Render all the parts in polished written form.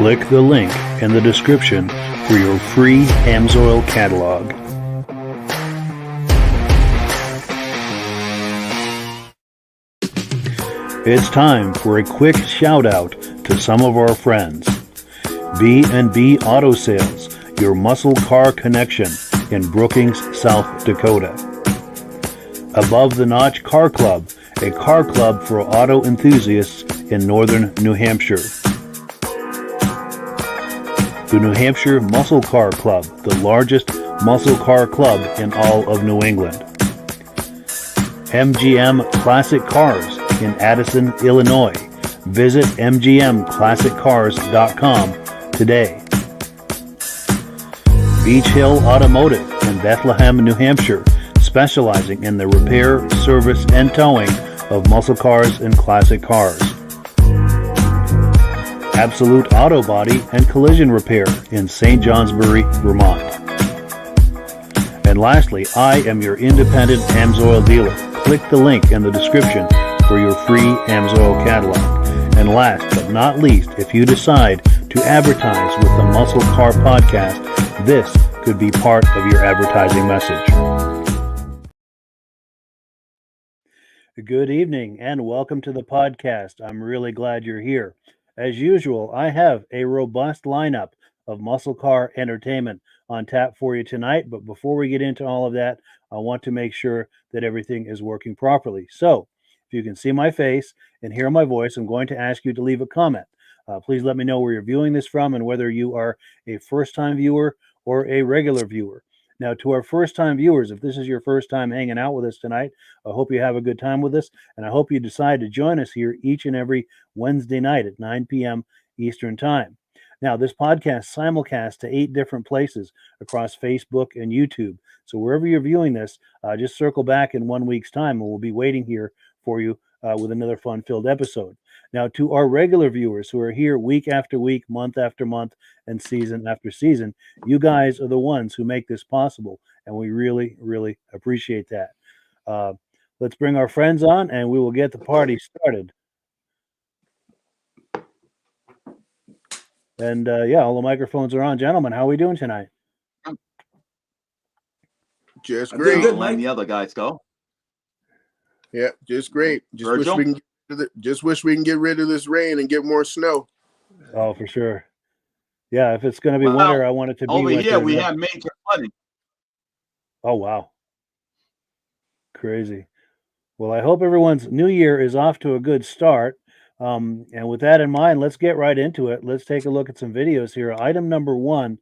Click the link in the description for your free AMSOIL catalog. It's time for a quick shout out to some of our friends. B&B Auto Sales, your muscle car connection in Brookings, South Dakota. Above the Notch Car Club, a car club for auto enthusiasts in northern New Hampshire. The New Hampshire Muscle Car Club, the largest muscle car club in all of New England. MGM Classic Cars in Addison, Illinois. Visit mgmclassiccars.com today. Beach Hill Automotive in Bethlehem, New Hampshire, specializing in the repair, service, and towing of muscle cars and classic cars. Absolute Auto Body and Collision Repair in St. Johnsbury, Vermont. And lastly, I am your independent AMSOIL dealer. Click the link in the description for your free AMSOIL catalog. And last but not least, if you decide to advertise with the Muscle Car Podcast, this could be part of your advertising message. Good evening and welcome to the podcast. I'm really glad you're here. As usual, I have a robust lineup of muscle car entertainment on tap for you tonight. But before we get into all of that, I want to make sure that everything is working properly. So if you can see my face and hear my voice, I'm going to ask you to leave a comment. Please let me know where you're viewing this from and whether you are a first-time viewer or a regular viewer. Now, to our first-time viewers, if this is your first time hanging out with us tonight, I hope you have a good time with us, and I hope you decide to join us here each and every Wednesday night at 9 p.m. Eastern Time. Now, this podcast simulcasts to 8 different places across Facebook and YouTube. So wherever you're viewing this, just circle back in 1 week's time, and we'll be waiting here for you with another fun-filled episode. Now, to our regular viewers who are here week after week, month after month, and season after season, you guys are the ones who make this possible, and we really, really appreciate that. Let's bring our friends on, and we will get the party started. And yeah, all the microphones are on. Gentlemen, how are we doing tonight? Just great. Good, letting the other guys go. Yeah, just great. Just wish we can get rid of this rain and get more snow. Oh, for sure. Yeah, if it's going to be winter, I want it to be over winter. here. We have major flooding. Oh, wow. Crazy. Well, I hope everyone's new year is off to a good start. And with that in mind, let's get right into it. Let's take a look at some videos here. Item number 1,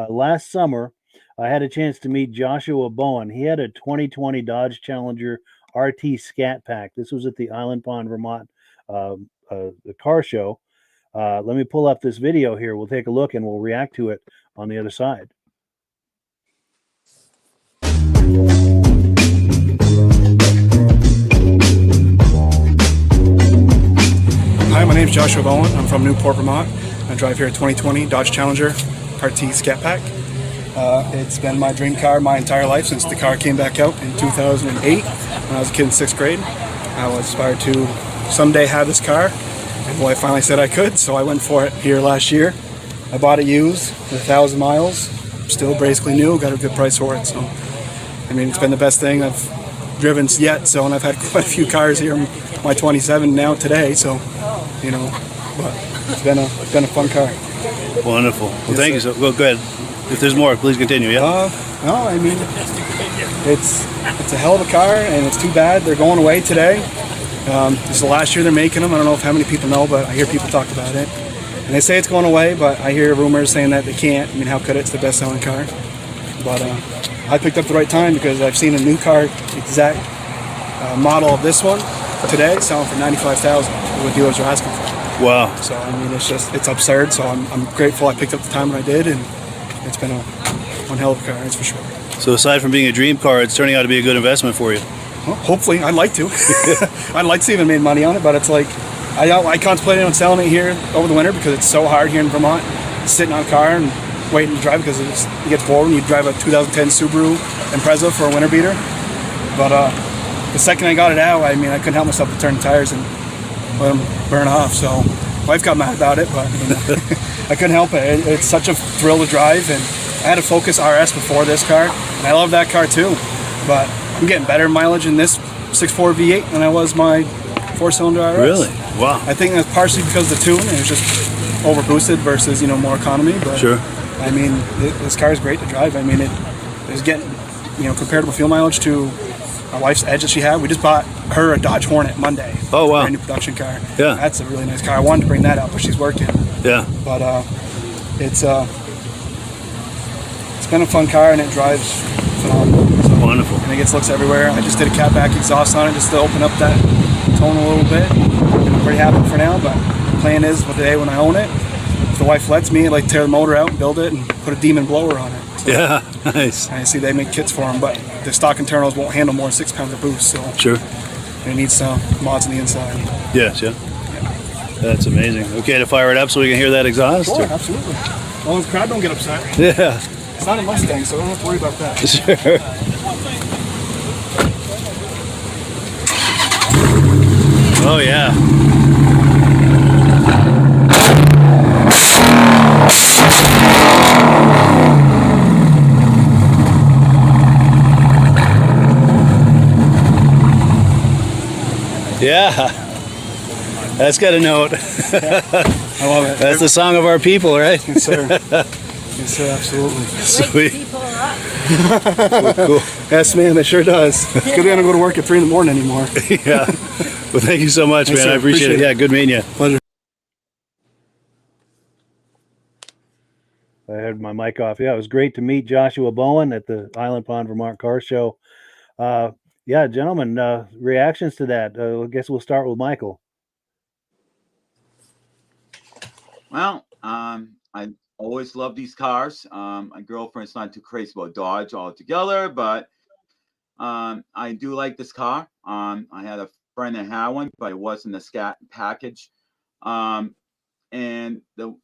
last summer, I had a chance to meet Joshua Bowen. He had a 2020 Dodge Challenger RT Scat Pack. This was at the Island Pond, Vermont the car show. Let me pull up this video here. We'll take a look and we'll react to it on the other side. Hi, my name is Joshua Bowen. I'm from Newport, Vermont. I drive here a 2020 Dodge Challenger RT Scat Pack. It's been my dream car my entire life since the car came back out in 2008 when I was a kid in 6th grade. I was inspired to someday have this car, and well, I finally said I could, so I went for it here last year. I bought it used with 1,000 miles, still basically new, got a good price for it. So, I mean, it's been the best thing I've driven yet, so, and I've had quite a few cars here, my 27 now today, so, you know, but it's been a fun car. Wonderful. Well, thank you. So, well, go ahead. If there's more, please continue. Yeah. No, I mean, it's a hell of a car, and it's too bad they're going away today. This is the last year they're making them. I don't know if how many people know, but I hear people talk about it. And they say it's going away, but I hear rumors saying that they can't. I mean, how could it? It's the best-selling car. But I picked up the right time because I've seen a new car, exact model of this one today, selling for $95,000. What dealers are asking for. Wow. So I mean, it's absurd. So I'm grateful I picked up the time when I did, and it's been one hell of a car, that's for sure. So aside from being a dream car, it's turning out to be a good investment for you. Well, hopefully, I'd like to. I'd like to see if I made money on it, but it's like I contemplated on selling it here over the winter because it's so hard here in Vermont, sitting on a car and waiting to drive because it gets bored when you drive a 2010 Subaru Impreza for a winter beater. But the second I got it out, I mean, I couldn't help myself to turn the tires and let them burn off. So, wife got mad about it, but you know, I couldn't help it. It's such a thrill to drive, and I had a Focus RS before this car, and I love that car too. But I'm getting better mileage in this 6.4 V8 than I was my 4-cylinder RS. Really? Wow. I think that's partially because of the tune. It was just over boosted versus more economy. But Sure. I mean, this car is great to drive. I mean, it is getting comparable fuel mileage to my wife's Edge that she had. We just bought her a Dodge Hornet Monday. Oh, wow. Brand new production car. Yeah. That's a really nice car. I wanted to bring that up, but she's working. Yeah. But it's been a fun car, and it drives phenomenal. So, Wonderful. and it gets looks everywhere. I just did a catback exhaust on it just to open up that tone a little bit. And I'm pretty happy for now, but the plan is the day when I own it, if the wife lets me, I'd like to tear the motor out and build it and put a Demon blower on it. So, Yeah, nice. I see they make kits for them, but the stock internals won't handle more than 6 pounds of boost, so Sure. it needs some mods on the inside. Yes, yeah. That's amazing. Okay, to fire it up so we can hear that exhaust? Sure, or- absolutely. As long as the crowd don't get upset. Yeah. It's not a Mustang, so I don't have to worry about that. Sure. Oh, yeah. Yeah. That's got a note. I love it. That's the song of our people, right? Yes, sir. Yes, sir, absolutely. Sweet. People up. Cool. Yes, man, it sure does. It's good we don't go to work at 3 in the morning anymore. Yeah. Well, thank you so much, Yes, man. sir. I appreciate it. Appreciate Yeah, good meeting you. Pleasure. I had my mic off. Yeah, it was great to meet Joshua Bowen at the Island Pond Vermont Car Show. Yeah, gentlemen, reactions to that. I guess we'll start with Michael. Well, I always love these cars. My girlfriend's not too crazy about Dodge altogether, but I do like this car. I had a friend that had one, but it wasn't a Scat package. And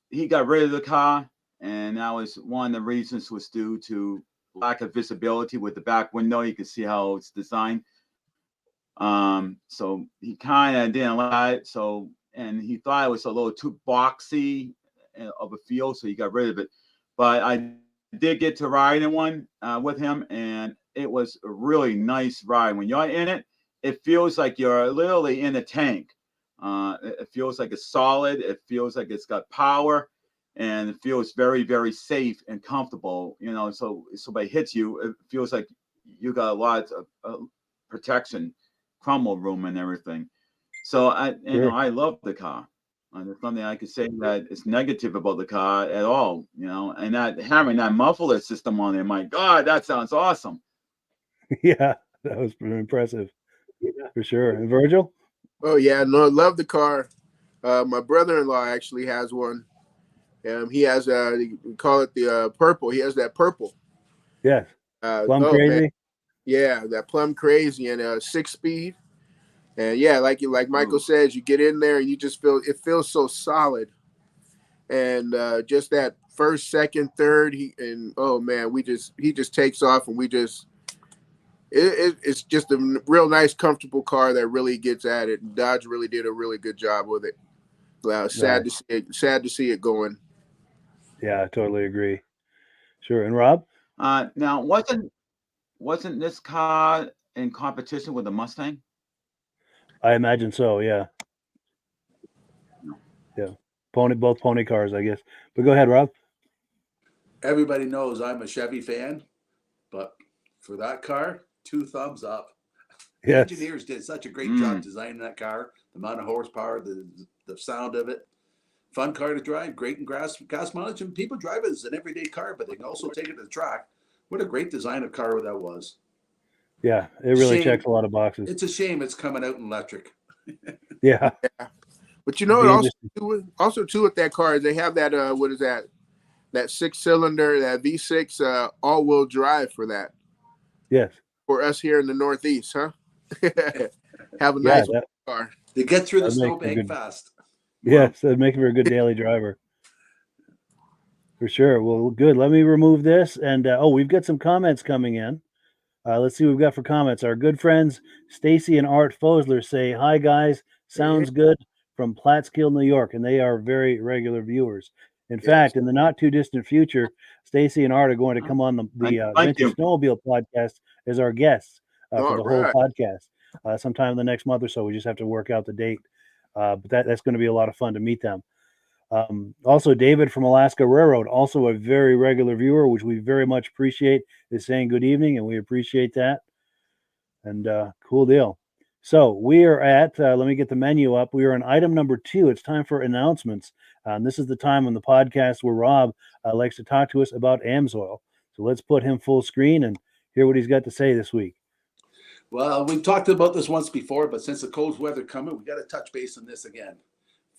he got rid of the car, and that was one of the reasons was due to lack of visibility with the back window. You can see how it's designed. So he kind of didn't like it. So, and he thought it was a little too boxy of a feel, so he got rid of it. But I did get to ride in one with him, and it was a really nice ride. When you're in it, it feels like you're literally in a tank. It feels like it's solid. It feels like it's got power, and it feels very, very safe and comfortable. So if somebody hits you, it feels like you got a lot of protection, crumble room, and everything. So I love the car. And there's nothing I could say that is negative about the car at all. And that having that muffler system on there, my God, that sounds awesome. Yeah, that was pretty impressive. For sure. And Virgil? Oh yeah, no, I love the car. My brother-in-law actually has one. He has we call it the purple. He has that purple. Yes. Plum Crazy? Man. Yeah, that Plum Crazy, and 6-speed. And yeah, like Michael says, you get in there and you just it feels so solid. And just that first, second, third, he just takes off, and it's just a real nice, comfortable car that really gets at it. And Dodge really did a really good job with it. Sad to see it going. Yeah, I totally agree. Sure. And Rob? Now, wasn't this car in competition with the Mustang? I imagine so, yeah. Yeah. Both pony cars, I guess. But go ahead, Rob. Everybody knows I'm a Chevy fan, but for that car, 2 thumbs up. The Yes. engineers did such a great job designing that car, the amount of horsepower, the sound of it. Fun car to drive, great in gas mileage, and people drive it as an everyday car, but they can also take it to the track. What a great design of car that was. Yeah, it really Shame. checks a lot of boxes. It's a shame it's coming out in electric. Yeah. But also too with that car, they have that what is that 6-cylinder, that V6 all-wheel drive for that. Yes. For us here in the Northeast, huh? Have a nice car. They get through the That'd make snowbank fast. Yes, that'd make him a good daily driver. For sure. Well, good. Let me remove this. And we've got some comments coming in. Let's see what we've got for comments. Our good friends Stacy and Art Fosler say, "Hi guys, sounds good from Plattskill, New York," and they are very regular viewers. In Yes. fact, in the not too distant future, Stacy and Art are going to come on the Thank Vintage you. Snowmobile podcast as our guests for All the whole right. podcast sometime in the next month or so. We just have to work out the date. But that's going to be a lot of fun to meet them. Also, David from Alaska Railroad, also a very regular viewer, which we very much appreciate, is saying good evening, and we appreciate that. And cool deal. So we are at, let me get the menu up. We are on item number 2. It's time for announcements. And this is the time on the podcast where Rob likes to talk to us about AMSOIL. So let's put him full screen and hear what he's got to say this week. Well, we've talked about this once before, but since the cold weather coming, we got to touch base on this again.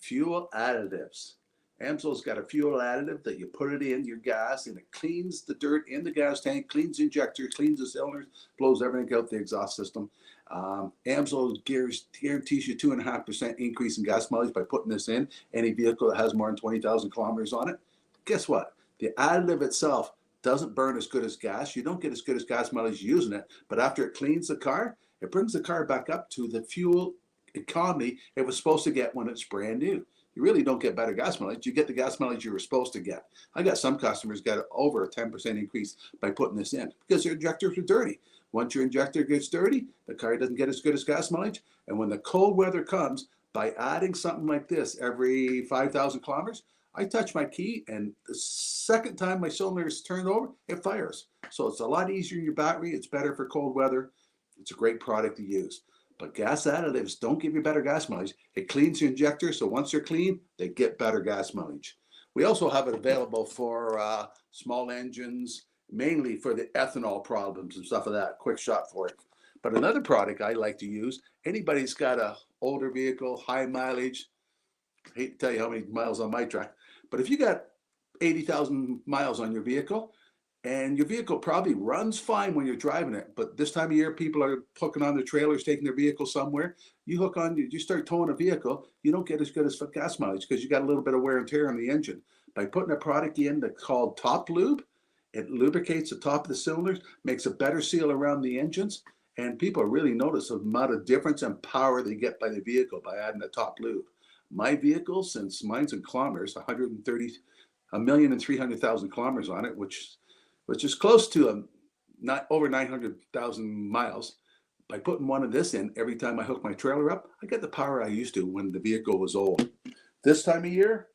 Fuel additives. AMSOIL's got a fuel additive that you put it in your gas, and it cleans the dirt in the gas tank, cleans the injector, cleans the cylinders, blows everything out the exhaust system. AMSOIL guarantees you 2.5% increase in gas mileage by putting this in any vehicle that has more than 20,000 kilometers on it. Guess what? The additive itself doesn't burn as good as gas. You don't get as good as gas mileage using it, but after it cleans the car, it brings the car back up to the fuel economy it was supposed to get when it's brand new. You really don't get better gas mileage. You get the gas mileage you were supposed to get. I got some customers got over a 10% increase by putting this in because their injectors are dirty. Once your injector gets dirty, the car doesn't get as good as gas mileage. And when the cold weather comes, by adding something like this every 5,000 kilometers, I touch my key, and the second time my cylinder is turned over, it fires. So it's a lot easier in your battery. It's better for cold weather. It's a great product to use. But gas additives don't give you better gas mileage. It cleans your injector, so once they're clean, they get better gas mileage. We also have it available for small engines, mainly for the ethanol problems and stuff of that, quick shot for it. But another product I like to use, anybody's got a older vehicle, high mileage, I hate to tell you how many miles on my truck, but if you got 80,000 miles on your vehicle, and your vehicle probably runs fine when you're driving it, but this time of year, people are hooking on their trailers, taking their vehicle somewhere. You start towing a vehicle, you don't get as good as gas mileage because you got a little bit of wear and tear on the engine. By putting a product in that's called Top Lube, it lubricates the top of the cylinders, makes a better seal around the engines, and people really notice the amount of difference and power they get by the vehicle by adding the Top Lube. My vehicle, since mine's in kilometers, 1,300,000 kilometers on it, which is close to not over 900,000 miles. By putting one of this in every time I hook my trailer up, I get the power I used to when the vehicle was old. This time of year,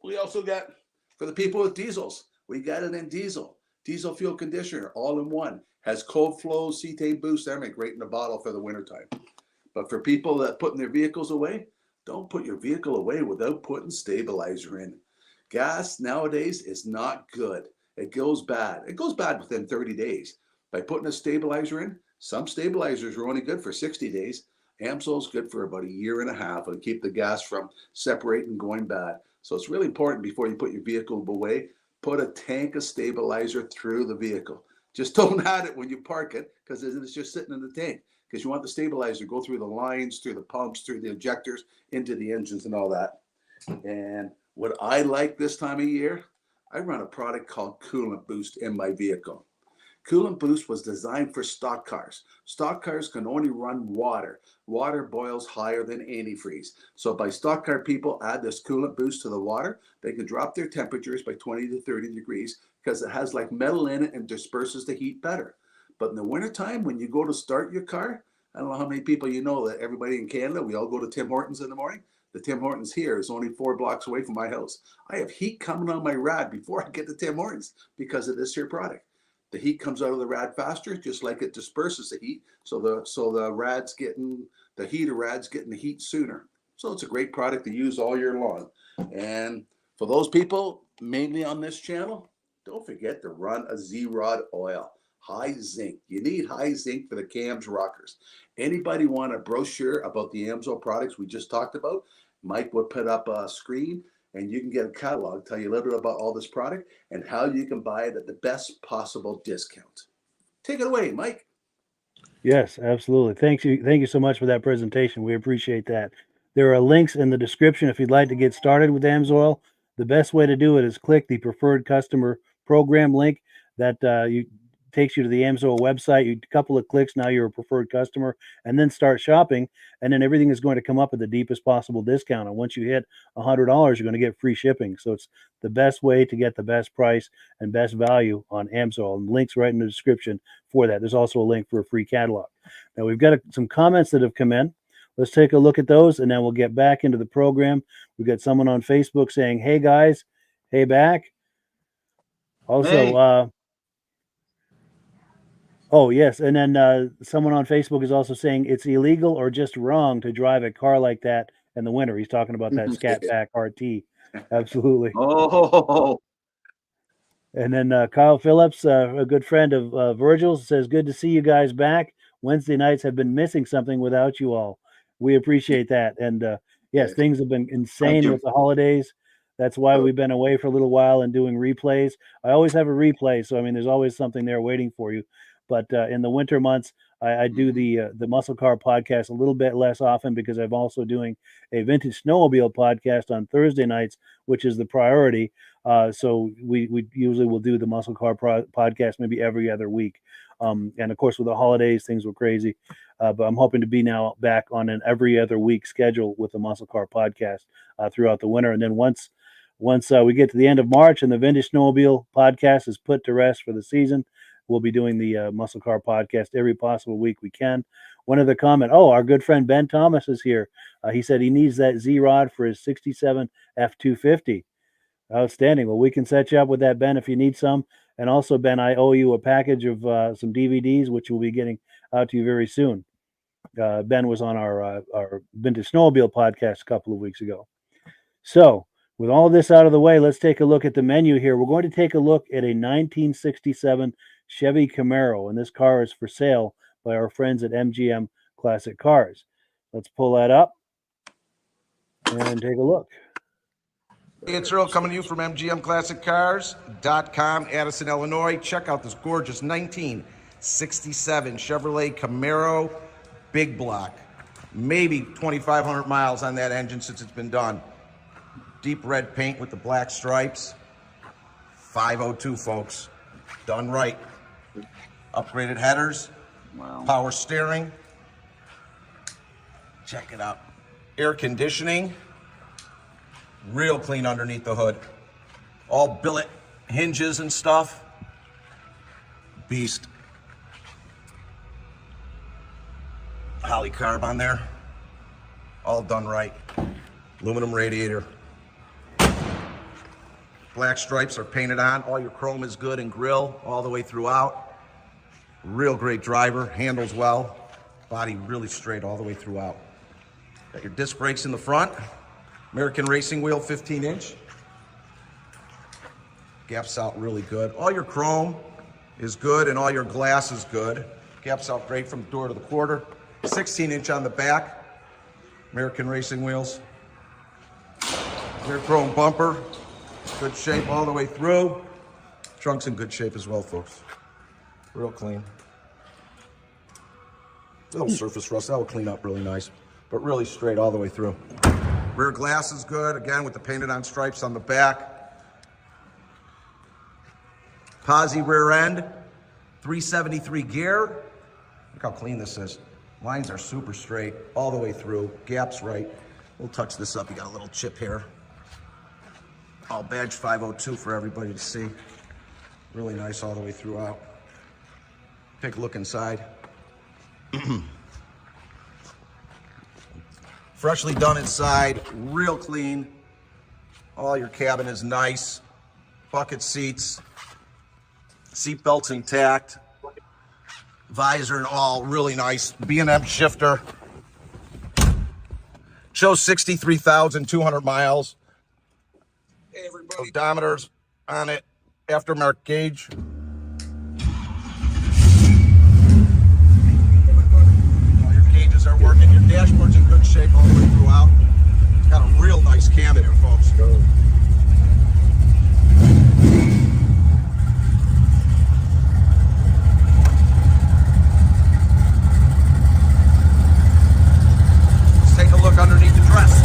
we also got, for the people with diesels, we got it in diesel fuel conditioner, all in one. Has cold flow, cetane boost, everything great in the bottle for the wintertime. But for people that putting their vehicles away, don't put your vehicle away without putting stabilizer in. Gas nowadays is not good. It goes bad. It goes bad within 30 days. By putting a stabilizer in, some stabilizers are only good for 60 days. AMSOIL's good for about a year and a half and keep the gas from separating and going bad. So it's really important before you put your vehicle away, put a tank of stabilizer through the vehicle. Just don't add it when you park it because it's just sitting in the tank. Because you want the stabilizer to go through the lines, through the pumps, through the injectors, into the engines and all that. And what I like this time of year, I run a product called Coolant Boost in my vehicle. Coolant Boost was designed for stock cars. Stock cars can only run water. Water boils higher than antifreeze. So by stock car people add this Coolant Boost to the water, they can drop their temperatures by 20 to 30 degrees because it has like metal in it and disperses the heat better. But in the wintertime, when you go to start your car, I don't know how many people you know that everybody in Canada, we all go to Tim Hortons in the morning. The Tim Hortons here is only 4 blocks away from my house. I have heat coming on my rad before I get to Tim Hortons because of this here product. The heat comes out of the rad faster, just like it disperses the heat. So the rad's getting, the heater rad's getting the heat sooner. So it's a great product to use all year long. And for those people, mainly on this channel, don't forget to run a Z-Rod oil. High zinc. You need high zinc for the cams rockers. Anybody want a brochure about the AMSOIL products we just talked about? Mike would put up a screen and you can get a catalog, tell you a little bit about all this product and how you can buy it at the best possible discount. Take it away, Mike. Yes, absolutely. Thank you so much for that presentation. We appreciate that. There are links in the description if you'd like to get started with AMSOIL. The best way to do it is click the preferred customer program link that you takes you to the AMSOIL website. A couple of clicks, now you're a preferred customer, and then start shopping. And then everything is going to come up at the deepest possible discount. And once you hit $100, you're going to get free shipping. So it's the best way to get the best price and best value on AMSOIL. And links right in the description for that. There's also a link for a free catalog. Now we've got some comments that have come in. Let's take a look at those, and then we'll get back into the program. We've got someone on Facebook saying, "Hey guys, hey back." Also, Hey. oh, yes. And then someone on Facebook is also saying it's illegal or just wrong to drive a car like that in the winter. He's talking about that Scat Pack RT. Absolutely. Oh, And then Kyle Phillips, a good friend of Virgil's, says, "Good to see you guys back. Wednesday nights have been missing something without you all." We appreciate that. And yes, things have been insane with the holidays. That's why we've been away for a little while and doing replays. I always have a replay, so I mean, there's always something there waiting for you. But in the winter months, I do the Muscle Car podcast a little bit less often because I'm also doing a vintage snowmobile podcast on Thursday nights, which is the priority. So we usually will do the Muscle Car podcast maybe every other week. And of course, with the holidays, things were crazy. But I'm hoping to be now back on an every other week schedule with the Muscle Car podcast throughout the winter. And then once we get to the end of March and the Vintage Snowmobile podcast is put to rest for the season, we'll be doing the Muscle Car podcast every possible week we can. One other comment. Oh, our good friend Ben Thomas is here. He said he needs that Z-Rod for his 67 F250. Outstanding. Well, we can set you up with that, Ben, if you need some. And also, Ben, I owe you a package of some DVDs, which we'll be getting out to you very soon. Ben was on our Vintage Snowmobile podcast a couple of weeks ago. So, with all this out of the way, let's take a look at the menu here. We're going to take a look at a 1967 Chevy Camaro, and this car is for sale by our friends at MGM Classic Cars. Let's pull that up and take a look. Hey, it's Earl coming to you from MGMClassicCars.com, Addison, Illinois. Check out this gorgeous 1967 Chevrolet Camaro big block. Maybe 2,500 miles on that engine since it's been done. Deep red paint with the black stripes. 502, folks. Done right. Upgraded headers. wow. Power steering. Check it out. Air conditioning. Real clean underneath the hood. All billet hinges and stuff. Beast. Poly carb on there. All done right. Aluminum radiator. Black stripes are painted on. All your chrome is good and grill all the way throughout. Real great driver. Handles well. Body really straight all the way throughout. Got your disc brakes in the front. American Racing Wheel 15-inch. Gaps out really good. All your chrome is good and all your glass is good. Gaps out great from the door to the quarter. 16-inch on the back. American Racing Wheels. Rear chrome bumper. Good shape all the way through. Trunk's in good shape as well, folks. Real clean. Little surface rust. That will clean up really nice. But really straight all the way through. Rear glass is good, again, with the painted on stripes on the back. Posi rear end, 373 gear. Look how clean this is. Lines are super straight all the way through. Gaps right. We'll touch this up. You got a little chip here. All badge 502 for everybody to see. Really nice all the way throughout. Take a look inside. Freshly done inside, real clean. All your cabin is nice. Bucket seats, seat belts intact. Visor and all, really nice. B&M shifter. Shows 63,200 miles. Hey everybody. Odometers on it, aftermarket gauge. All your gauges are working. Your dashboard's in good shape all the way throughout. It's got a real nice cam in here, folks. Let's take a look underneath the dress.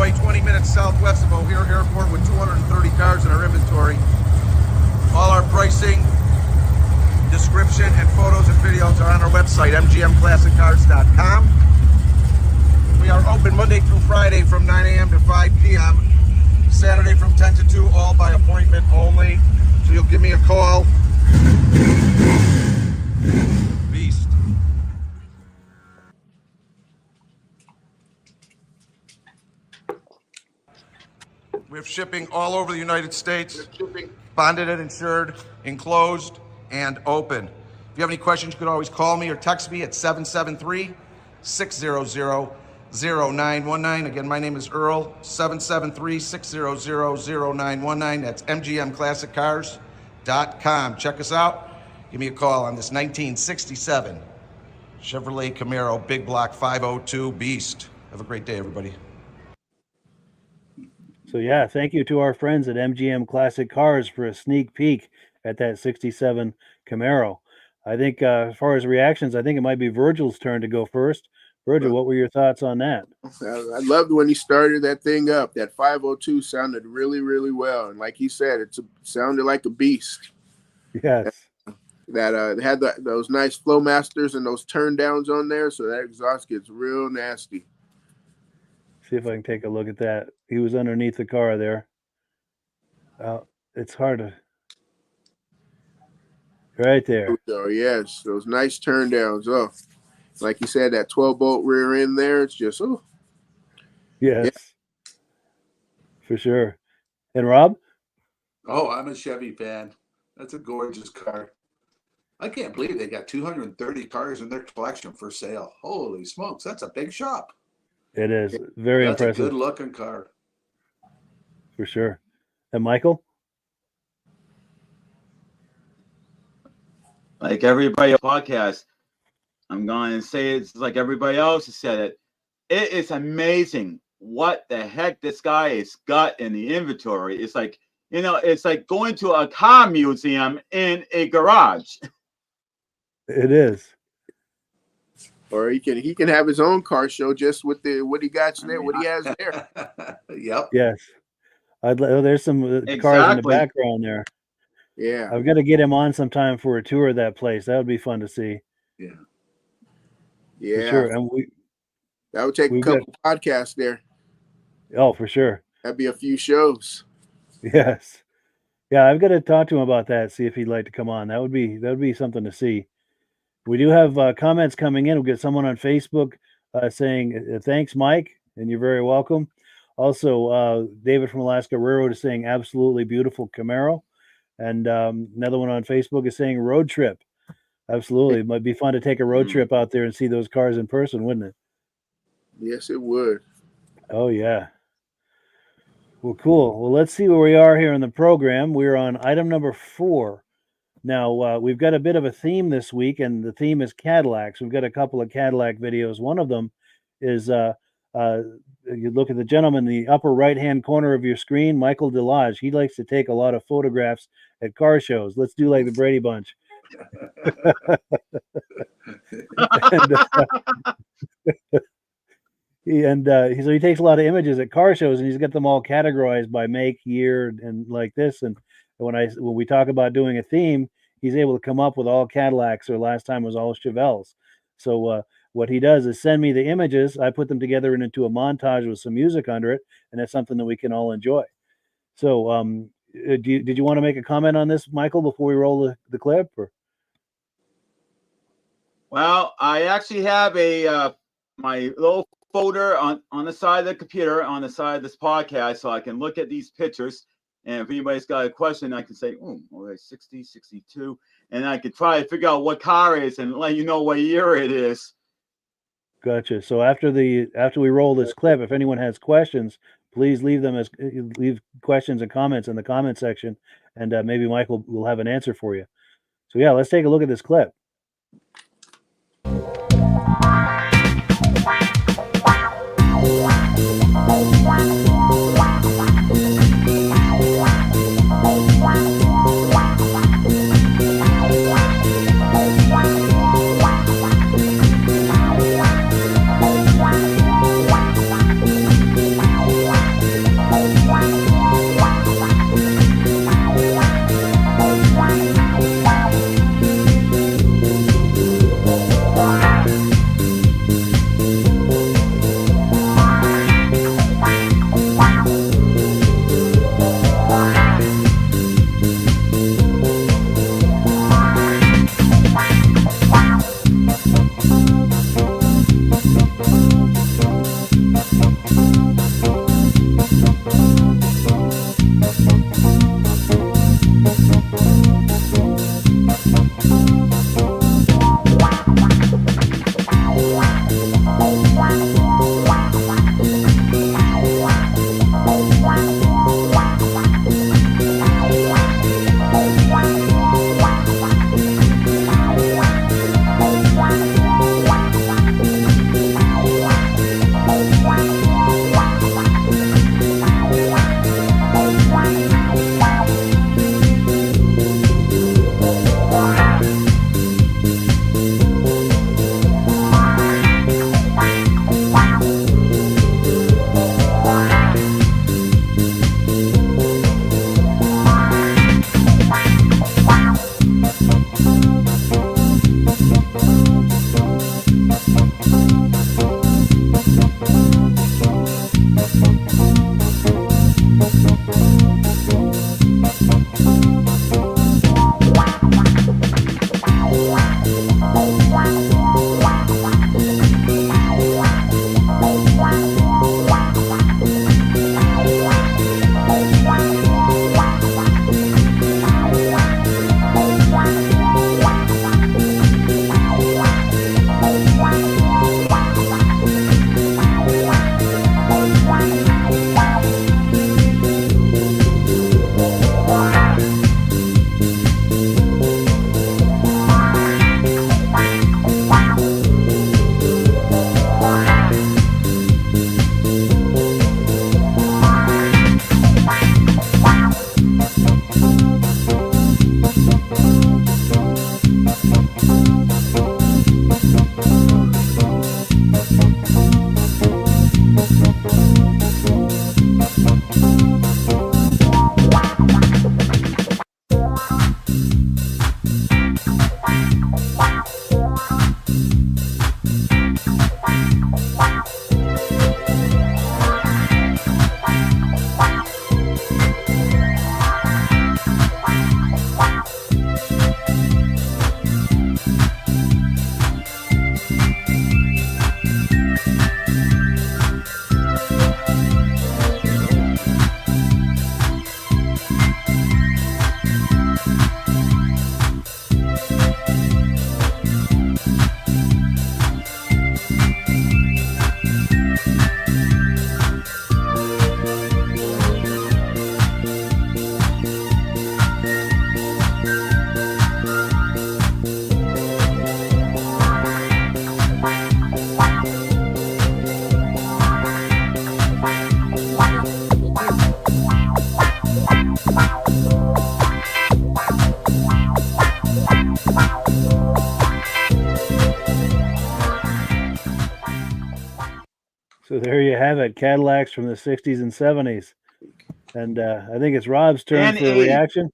Illinois, 20 minutes southwest of O'Hare Airport with 230 cars in our inventory. All our pricing, description, and photos and videos are on our website, mgmclassiccars.com. We are open Monday through Friday from 9 a.m. to 5 p.m. Saturday from 10 to 2, all by appointment only. So you'll give me a call. Beast. We have shipping all over the United States, bonded and insured, enclosed, and open. If you have any questions, you can always call me or text me at 773-600-0919. Again, my name is Earl, 773-600-0919. That's mgmclassiccars.com. Check us out. Give me a call on this 1967 Chevrolet Camaro Big Block 502 Beast. Have a great day, everybody. So yeah, thank you to our friends at MGM Classic Cars for a sneak peek at that 67 Camaro. I think as far as reactions, I think it might be Virgil's turn to go first. Virgil, what were your thoughts on that? I loved when he started that thing up. That 502 sounded really, really well. And like he said, it sounded like a beast. Yes. That had those nice flow masters and those turn downs on there. So that exhaust gets real nasty. See if I can take a look at that. He was underneath the car there. It's hard to... Right there. Oh, yes. Those nice turn downs. Oh, like you said, that 12-bolt rear end there. It's just, oh. Yes. Yeah. For sure. And Rob? Oh, I'm a Chevy fan. That's a gorgeous car. I can't believe they got 230 cars in their collection for sale. Holy smokes. That's a big shop. It is. Very That's impressive. A good-looking car. For sure. And Michael? Like everybody on the podcast, I'm going to say it's like everybody else has said it. It is amazing what the heck this guy has got in the inventory. It's like, you know, it's like going to a car museum in a garage. It is. Or he can have his own car show just with what he got there, what he has there. Yep. Yes. There's some cars in the background there. Yeah. I've got to get him on sometime for a tour of that place. That would be fun to see. Yeah. Yeah. For sure. And that would take a couple podcasts there. Oh, for sure. That'd be a few shows. Yes. Yeah, I've got to talk to him about that, see if he'd like to come on. That would be something to see. We do have comments coming in. We'll get someone on Facebook saying, thanks, Mike, and you're very welcome. Also, David from Alaska Railroad is saying, absolutely beautiful Camaro. And another one on Facebook is saying, road trip. Absolutely. It might be fun to take a road trip out there and see those cars in person, wouldn't it? Yes, it would. Oh, yeah. Well, cool. Well, let's see where we are here in the program. We're on item number 4. Now, we've got a bit of a theme this week, and the theme is Cadillacs. We've got a couple of Cadillac videos. One of them is, you look at the gentleman in the upper right-hand corner of your screen, Michael DeLodge. He likes to take a lot of photographs at car shows. Let's do like the Brady Bunch. So he takes a lot of images at car shows, and he's got them all categorized by make, year, and like this. And when we talk about doing a theme, he's able to come up with all Cadillacs, or last time was all Chevelles. So what he does is send me the images. I put them together into a montage with some music under it, and that's something that we can all enjoy. So did you want to make a comment on this, Michael, before we roll the clip? Or? Well, I actually have my little folder on the side of the computer, on the side of this podcast, so I can look at these pictures. And if anybody's got a question, I can say, 60, 62. And I could try to figure out what car it is and let you know what year it is. Gotcha. So after we roll this clip, if anyone has questions, please leave questions and comments in the comment section, and maybe Michael will have an answer for you. So yeah, let's take a look at this clip. So there you have it, Cadillacs from the 60s and 70s. And I think it's Rob's turn And for a 80s. reaction.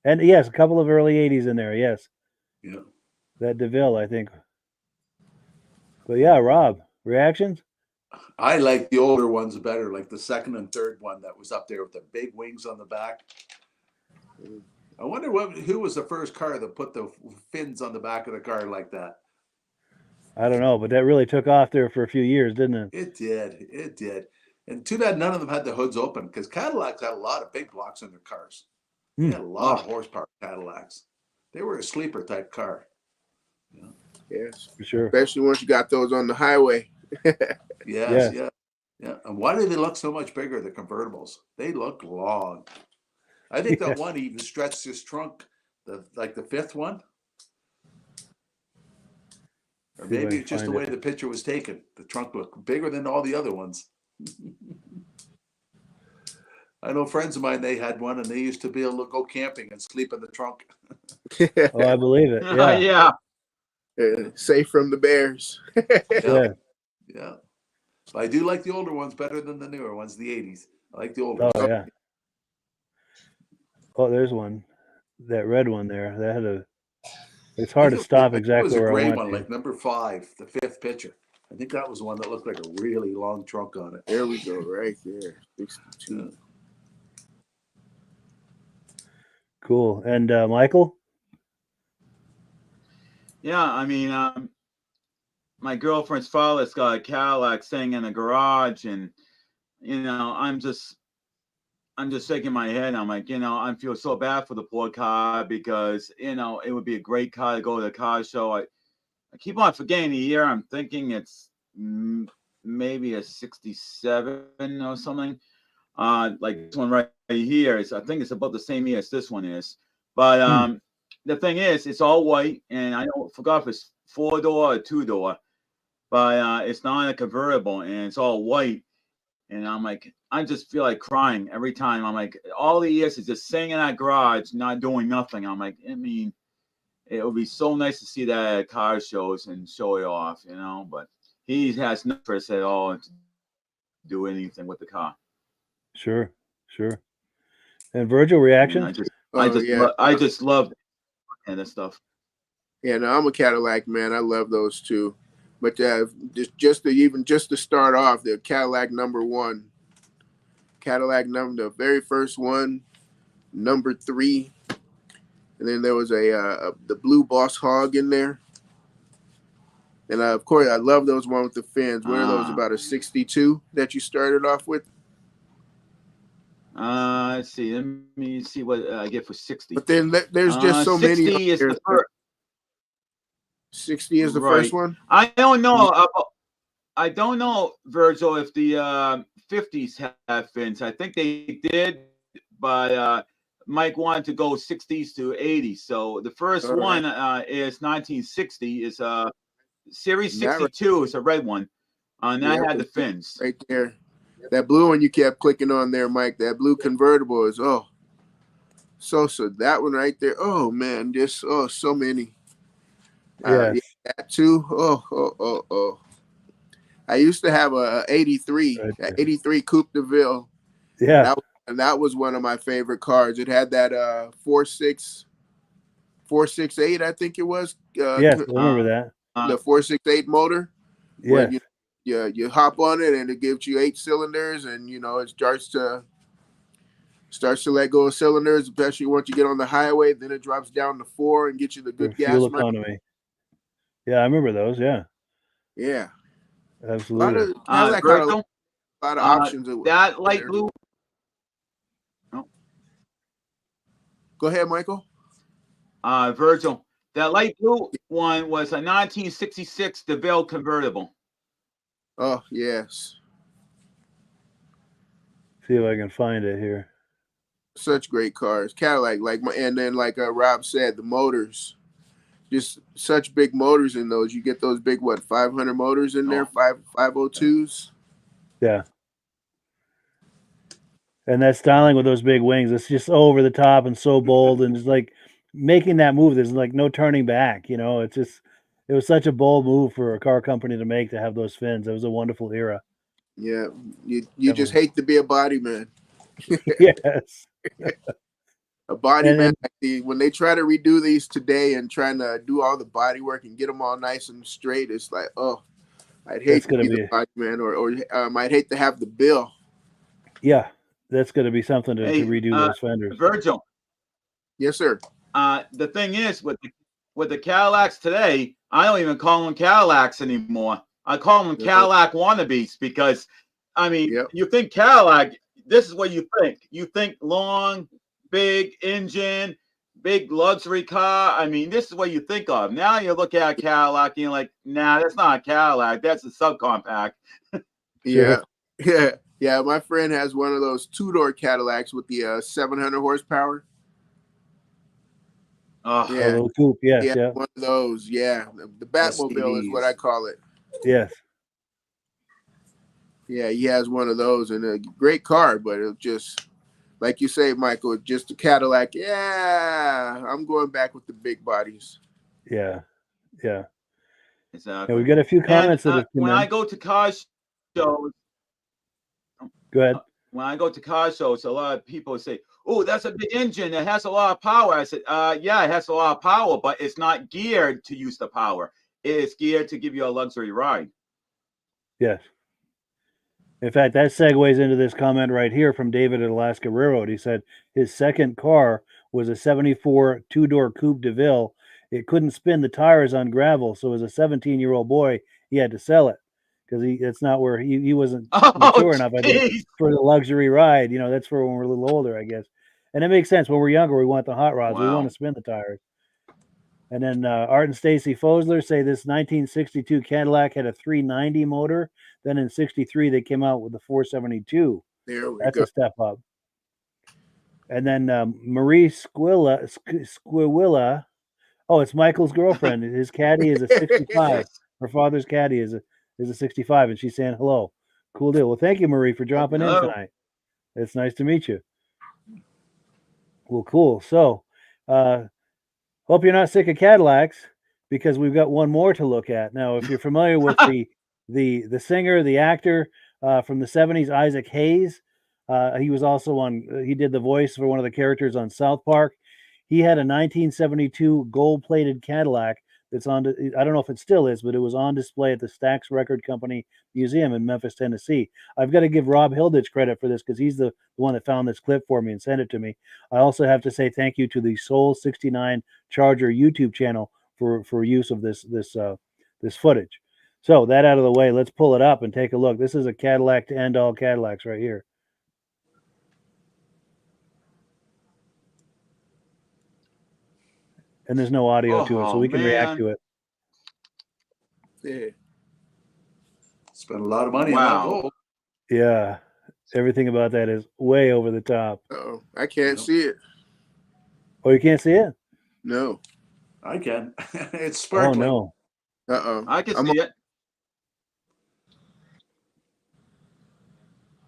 And yes, a couple of early 80s in there, yes. Yeah. That DeVille, I think. But yeah, Rob, reactions? I like the older ones better, like the second and third one that was up there with the big wings on the back. I wonder who was the first car that put the fins on the back of the car like that. I don't know, but that really took off there for a few years, didn't it? It did. It did. And too bad none of them had the hoods open, because Cadillacs had a lot of big blocks in their cars. They had a lot of horsepower, Cadillacs. They were a sleeper type car. Yeah. Yes, for sure. Especially once you got those on the highway. Yes. Yeah. And why do they look so much bigger, the convertibles? They look long. I think that one even stretched his trunk, like the fifth one. Or maybe it's just the way the picture was taken. The trunk looked bigger than all the other ones. I know friends of mine, they had one, and they used to be able to go camping and sleep in the trunk. Oh, I believe it. Yeah. Safe from the bears. Yeah. But I do like the older ones better than the newer ones, the 80s. I like the older ones. Oh, yeah. Oh, there's one. That red one there. That had it's hard to stop exactly where I want. It was a gray one, like number 5, the 5th picture. I think that was the one that looked like a really long trunk on it. There we go, right there. 62. Yeah. Cool. And Michael? Yeah, I mean, my girlfriend's father's got a Cadillac sitting in a garage, and I'm just shaking my head. I'm like, I feel so bad for the poor car, because it would be a great car to go to the car show. I keep on forgetting the year. I'm thinking it's maybe a 67 or something. Like this one right here is, I think it's about the same year as this one is. But the thing is, it's all white, and I forgot if it's 4-door or 2-door, but it's not a convertible, and it's all white. And I'm like, I just feel like crying every time. I'm like, all the years is just sitting in that garage, not doing nothing. I'm like, I mean, it would be so nice to see that at car shows and show it off, but he has no interest at all to do anything with the car. Sure. And Virgil, reaction? I just love that kind of stuff. Yeah, no, I'm a Cadillac man. I love those too. But just to start off, the Cadillac #1, the very first one, #3, and then there was the blue Boss Hog in there. And of course, I love those one with the fins. What are those, about a 62 that you started off with? Let's see. Let me see what I get for 60. But then there's just so 60 many. is the first. 60 is the Right. first one. I don't know. I don't know, Virgil, if the 50s have fins. I think they did, but Mike wanted to go 60s to 80s. So the first one is 1960. Is Series 62 is a red one. And that had the fins. Right there. That blue one you kept clicking on there, Mike. That blue convertible is so that one right there. Oh man, just so many. Yes. That too. Oh. I used to have a 83, Right there. 83 Coupe de Ville. Yeah. And that was one of my favorite cars. It had that 468, I think it was. Yes, I remember that. The 468 motor. Yeah. You hop on it and it gives you 8 cylinders, and it starts to let go of cylinders, especially once you get on the highway. Then it drops down to 4 and gets you the good gas fuel economy. Yeah, I remember those. Yeah. Yeah. Absolutely. A lot of options. That light blue. Oh. Go ahead, Michael. Virgil, that light blue one was a 1966 DeVille convertible. Oh yes. See if I can find it here. Such great cars, Cadillac. And then Rob said, the motors. Just such big motors in those. You get those big 500 motors in there, 502s. Yeah. And that styling with those big wings, it's just over the top and so bold, and it's like making that move. There's like no turning back. It was such a bold move for a car company to make, to have those fins. It was a wonderful era. Yeah, you just hate to be a body man. Yes. A body man. When they try to redo these today and trying to do all the body work and get them all nice and straight, it's like, I'd hate to be the body man, or I'd hate to have the bill. Yeah, that's going to be something to redo those fenders. Virgil. Yes, sir. The thing is, with the Cadillacs today, I don't even call them Cadillacs anymore. I call them Cadillac wannabes, because, you think Cadillac, this is what you think. You think long, big engine, big luxury car. This is what you think of. Now you look at a Cadillac and you're like, nah, that's not a Cadillac. That's a subcompact. Yeah. Yeah. My friend has one of those 2-door Cadillacs with the 700 horsepower. Oh, yeah. A little coupe. Yes. Yeah. One of those. Yeah. The Batmobile is what I call it. Yes. Yeah. He has one of those, and a great car, but it just, like you say, Michael, just a Cadillac. Yeah, I'm going back with the big bodies. Yeah. Exactly. And we've got a few comments that have come when in. I go to car shows. Go ahead. When I go to car shows, a lot of people say, "Oh, that's a big engine. It has a lot of power." I said, "Yeah, it has a lot of power, but it's not geared to use the power. It is geared to give you a luxury ride." Yes. In fact, that segues into this comment right here from David at Alaska Railroad. He said his second car was a 74 2-door Coupe de Ville. It couldn't spin the tires on gravel, so as a 17-year-old boy, he had to sell it, because it's not where he wasn't mature enough, I think, for the luxury ride. That's for when we're a little older, I guess. And it makes sense. When we're younger, we want the hot rods. Wow. We want to spin the tires. And then Art and Stacy Fosler say this 1962 Cadillac had a 390 motor. Then in 63, they came out with the 472. That's a step up. And then Marie Squilla. Oh, it's Michael's girlfriend. His caddy is a 65. Her father's caddy is a 65, and she's saying hello. Cool deal. Well, thank you, Marie, for dropping in tonight. It's nice to meet you. Well, cool. So, hope you're not sick of Cadillacs, because we've got one more to look at. Now, if you're familiar with the singer, the actor from the 70s, Isaac Hayes, he was also he did the voice for one of the characters on South Park. He had a 1972 gold-plated Cadillac It's on. I don't know if it still is, but it was on display at the Stax Record Company Museum in Memphis, Tennessee. I've got to give Rob Hilditch credit for this because he's the one that found this clip for me and sent it to me. I also have to say thank you to the Soul 69 Charger YouTube channel for use of this footage. So that out of the way, let's pull it up and take a look. This is a Cadillac to end all Cadillacs right here. And there's no audio to it, so we can react to it. Yeah. Spent a lot of money on that gold. Yeah. Everything about that is way over the top. Oh, I can't see it. Oh, you can't see it? No. I can. It's sparkling. Oh, no. I can see it.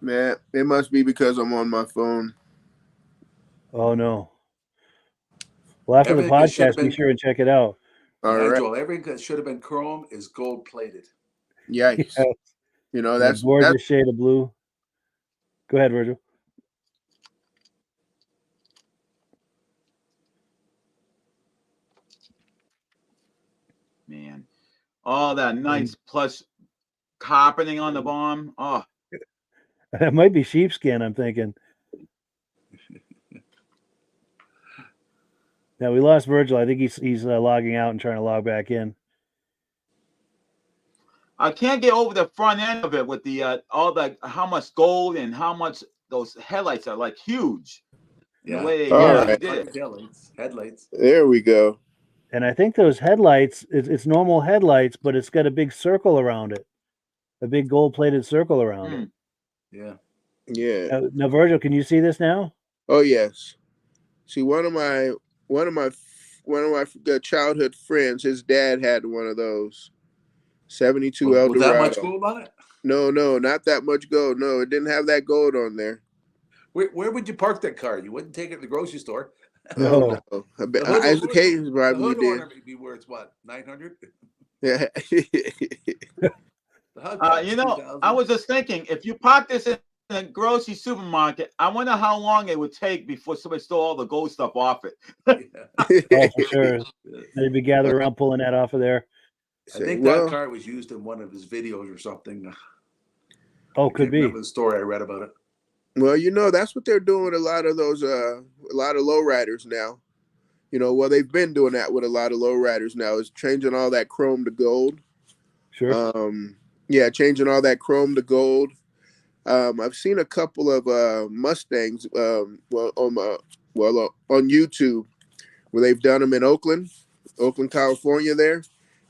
Man, it must be because I'm on my phone. Oh, no. Well, after the podcast, be sure and check it out. All right. Joel, everything that should have been chrome is gold plated. Yikes. Yes. You know, that's gorgeous shade of blue. Go ahead, Virgil. Man. All that nice plush carpeting on the bottom. Oh. That might be sheepskin, I'm thinking. Now we lost Virgil. I think he's logging out and trying to log back in. I can't get over the front end of it with the how much gold and how much those headlights are like huge. Yeah. The way Right. Headlights. There we go. And I think those headlights, it's normal headlights, but it's got a big circle around it, a big gold-plated circle around it. Yeah. Yeah. Now, Virgil, can you see this now? Oh yes. See, one of my childhood friends, his dad had one of those. 72 Eldorado. Was that much gold on it? No, not that much gold. No, it didn't have that gold on there. Where would you park that car? You wouldn't take it to the grocery store. No. As occasions probably the hood did. Be worth what, 900? Yeah. I was just thinking, if you park this in a grocery supermarket, I wonder how long it would take before somebody stole all the gold stuff off it. Oh, for sure. They'd be gathered around pulling that off of there. I think that car was used in one of his videos or something. Oh, could be. Remember the story I read about it. Well, you know, that's what they're doing with a lot of those, a lot of lowriders now. You know, well, they've been doing that with a lot of lowriders now, is changing all that chrome to gold. Sure. Yeah, changing all that chrome to gold. I've seen a couple of Mustangs, on YouTube, where they've done them in Oakland, California there.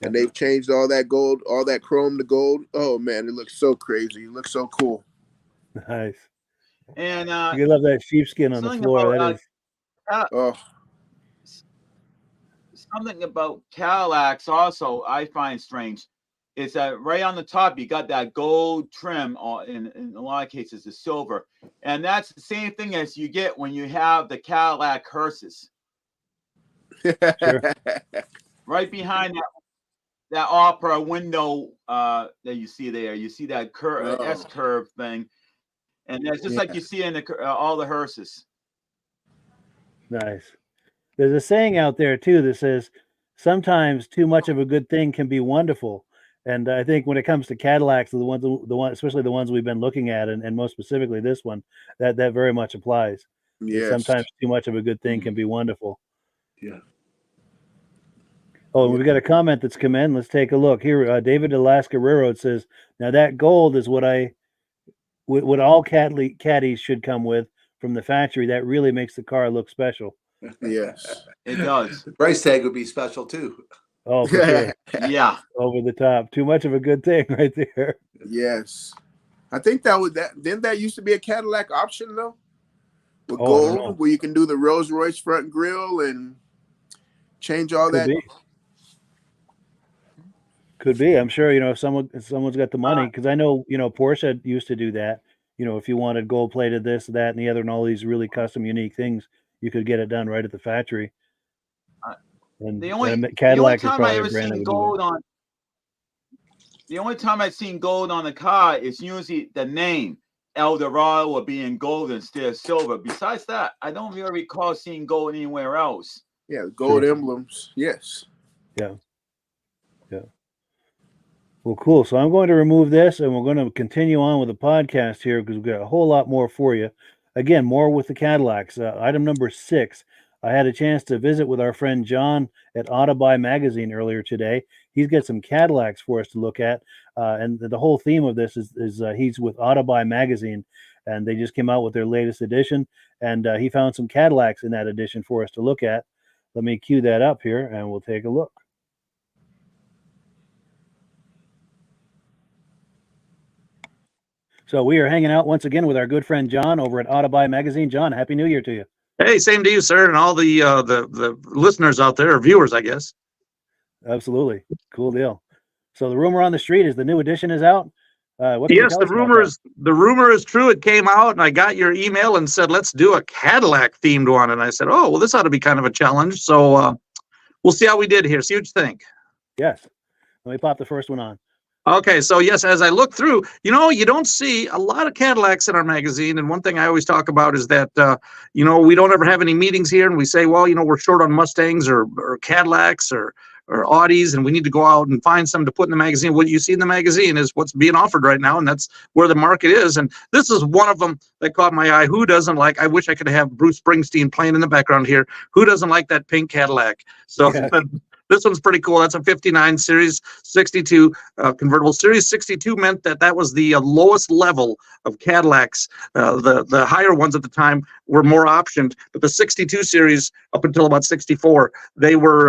And they've changed all that gold, all that chrome to gold. Oh man, it looks so crazy. It looks so cool. Nice. And you love that sheepskin on the floor. About, that is something about Cadillacs also I find strange. Is that right on the top you got that gold trim, in a lot of cases the silver, and that's the same thing as you get when you have the Cadillac hearses. Sure. Right behind that opera window that you see there, you see that S curve thing, and that's just like you see in all the hearses. Nice. There's a saying out there too that says sometimes too much of a good thing can be wonderful, and I think when it comes to Cadillacs, the ones, especially the ones we've been looking at, and most specifically this one, that very much applies. Yes. Sometimes too much of a good thing can be wonderful. Yeah. Oh, we've got a comment that's come in. Let's take a look here. David Alaska Railroad says, "Now that gold is what all caddies should come with from the factory. That really makes the car look special." Yes, it does. The price tag would be special too. Oh, for sure. Yeah, over the top. Too much of a good thing, right there. Yes, I think didn't that used to be a Cadillac option though, with gold, where you can do the Rolls Royce front grille and change all that. Could be. I'm sure, if someone's got the money, because I know, Porsche used to do that. If you wanted gold plated this, that, and the other, and all these really custom, unique things, you could get it done right at the factory. And Cadillac is probably a brand that would do it. The only time I've seen gold on the car is usually the name Eldorado or being gold instead of silver. Besides that, I don't really recall seeing gold anywhere else. Yeah, gold emblems. Yes. Yeah. Yeah. Well, cool. So I'm going to remove this, and we're going to continue on with the podcast here because we've got a whole lot more for you. Again, more with the Cadillacs. Item number 6. I had a chance to visit with our friend John at Autabuy Magazine earlier today. He's got some Cadillacs for us to look at, and the whole theme of this is he's with Autabuy Magazine, and they just came out with their latest edition, and he found some Cadillacs in that edition for us to look at. Let me cue that up here, and we'll take a look. So we are hanging out once again with our good friend John over at Autabuy Magazine. John, Happy New Year to you. Hey, same to you, sir, and all the listeners out there, or viewers, I guess. Absolutely. Cool deal. So the rumor on the street is the new edition is out. Yes, the rumor is true. It came out, and I got your email and said, let's do a Cadillac themed one. And I said, oh, well, this ought to be kind of a challenge. So we'll see how we did here. See what you think. Yes. Let me pop the first one on. Okay, so yes, as I look through, you don't see a lot of Cadillacs in our magazine. And one thing I always talk about is that, we don't ever have any meetings here, and we say, well, we're short on Mustangs or Cadillacs or Audis, and we need to go out and find some to put in the magazine. What you see in the magazine is what's being offered right now, and that's where the market is. And this is one of them that caught my eye. Who doesn't like, I wish I could have Bruce Springsteen playing in the background here. Who doesn't like that pink Cadillac? So yeah. This one's pretty cool. That's a 59 Series 62 convertible. Series 62 meant that was the lowest level of Cadillacs. The higher ones at the time were more optioned, but the 62 Series up until about 64, they were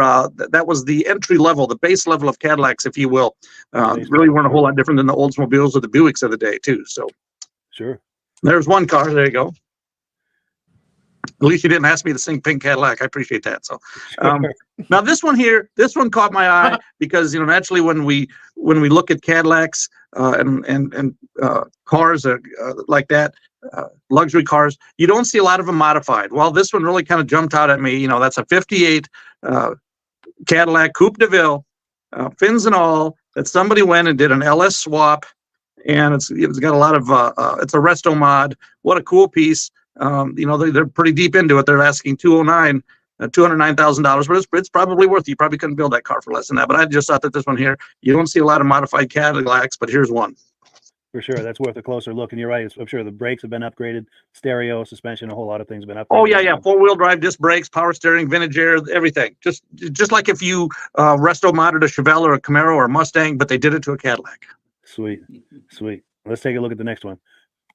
that was the entry level, the base level of Cadillacs, if you will. Really weren't a whole lot different than the Oldsmobiles or the Buicks of the day, too. So sure, there's one car. There you go. At least you didn't ask me to sing Pink Cadillac. I appreciate that. So now this one caught my eye because, naturally when we look at Cadillacs and cars like that, luxury cars, you don't see a lot of them modified. Well, this one really kind of jumped out at me. That's a 58 Cadillac Coupe de Ville, fins and all, that somebody went and did an LS swap. And it's got a lot of, it's a resto mod. What a cool piece. They're pretty deep into it. They're asking $209,000, but it's probably worth it. You probably couldn't build that car for less than that. But I just thought that this one here, you don't see a lot of modified Cadillacs, but here's one. For sure. That's worth a closer look. And you're right. I'm sure the brakes have been upgraded, stereo, suspension, a whole lot of things have been upgraded. Oh, yeah. 4-wheel drive, disc brakes, power steering, vintage air, everything. Just like if you resto modded a Chevelle or a Camaro or a Mustang, but they did it to a Cadillac. Sweet. Let's take a look at the next one.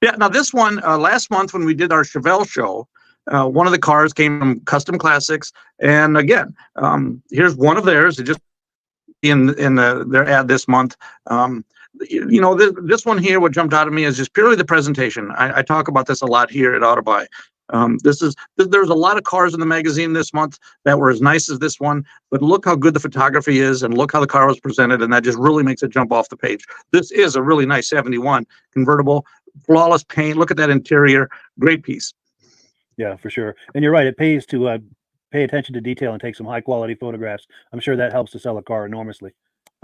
Yeah, now this one, last month when we did our Chevelle show, one of the cars came from Custom Classics. And again, here's one of theirs. It just in their ad this month. This one here, what jumped out at me is just purely the presentation. I talk about this a lot here at Autabuy. There's a lot of cars in the magazine this month that were as nice as this one, but look how good the photography is and look how the car was presented, and that just really makes it jump off the page. This is a really nice 71 convertible, flawless paint. Look at that interior, great piece. Yeah, for sure. And you're right, it pays to pay attention to detail and take some high quality photographs. I'm sure that helps to sell a car enormously.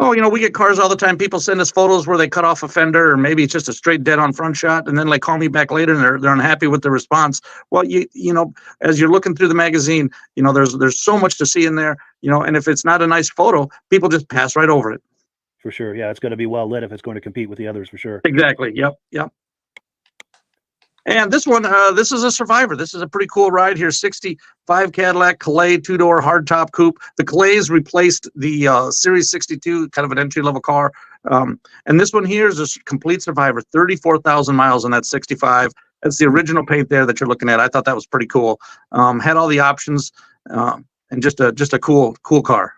Oh, we get cars all the time. People send us photos where they cut off a fender, or maybe it's just a straight dead-on front shot, and then they call me back later and they're unhappy with the response. Well, as you're looking through the magazine, there's so much to see in there, and if it's not a nice photo, people just pass right over it. For sure, yeah, it's going to be well lit if it's going to compete with the others, for sure. Exactly. Yep. And this one, this is a Survivor. This is a pretty cool ride here. 65 Cadillac Calais 2-door hardtop coupe. The Calais replaced the Series 62, kind of an entry-level car. And this one here is a complete Survivor, 34,000 miles on that 65. That's the original paint there that you're looking at. I thought that was pretty cool. Had all the options, and just a cool car.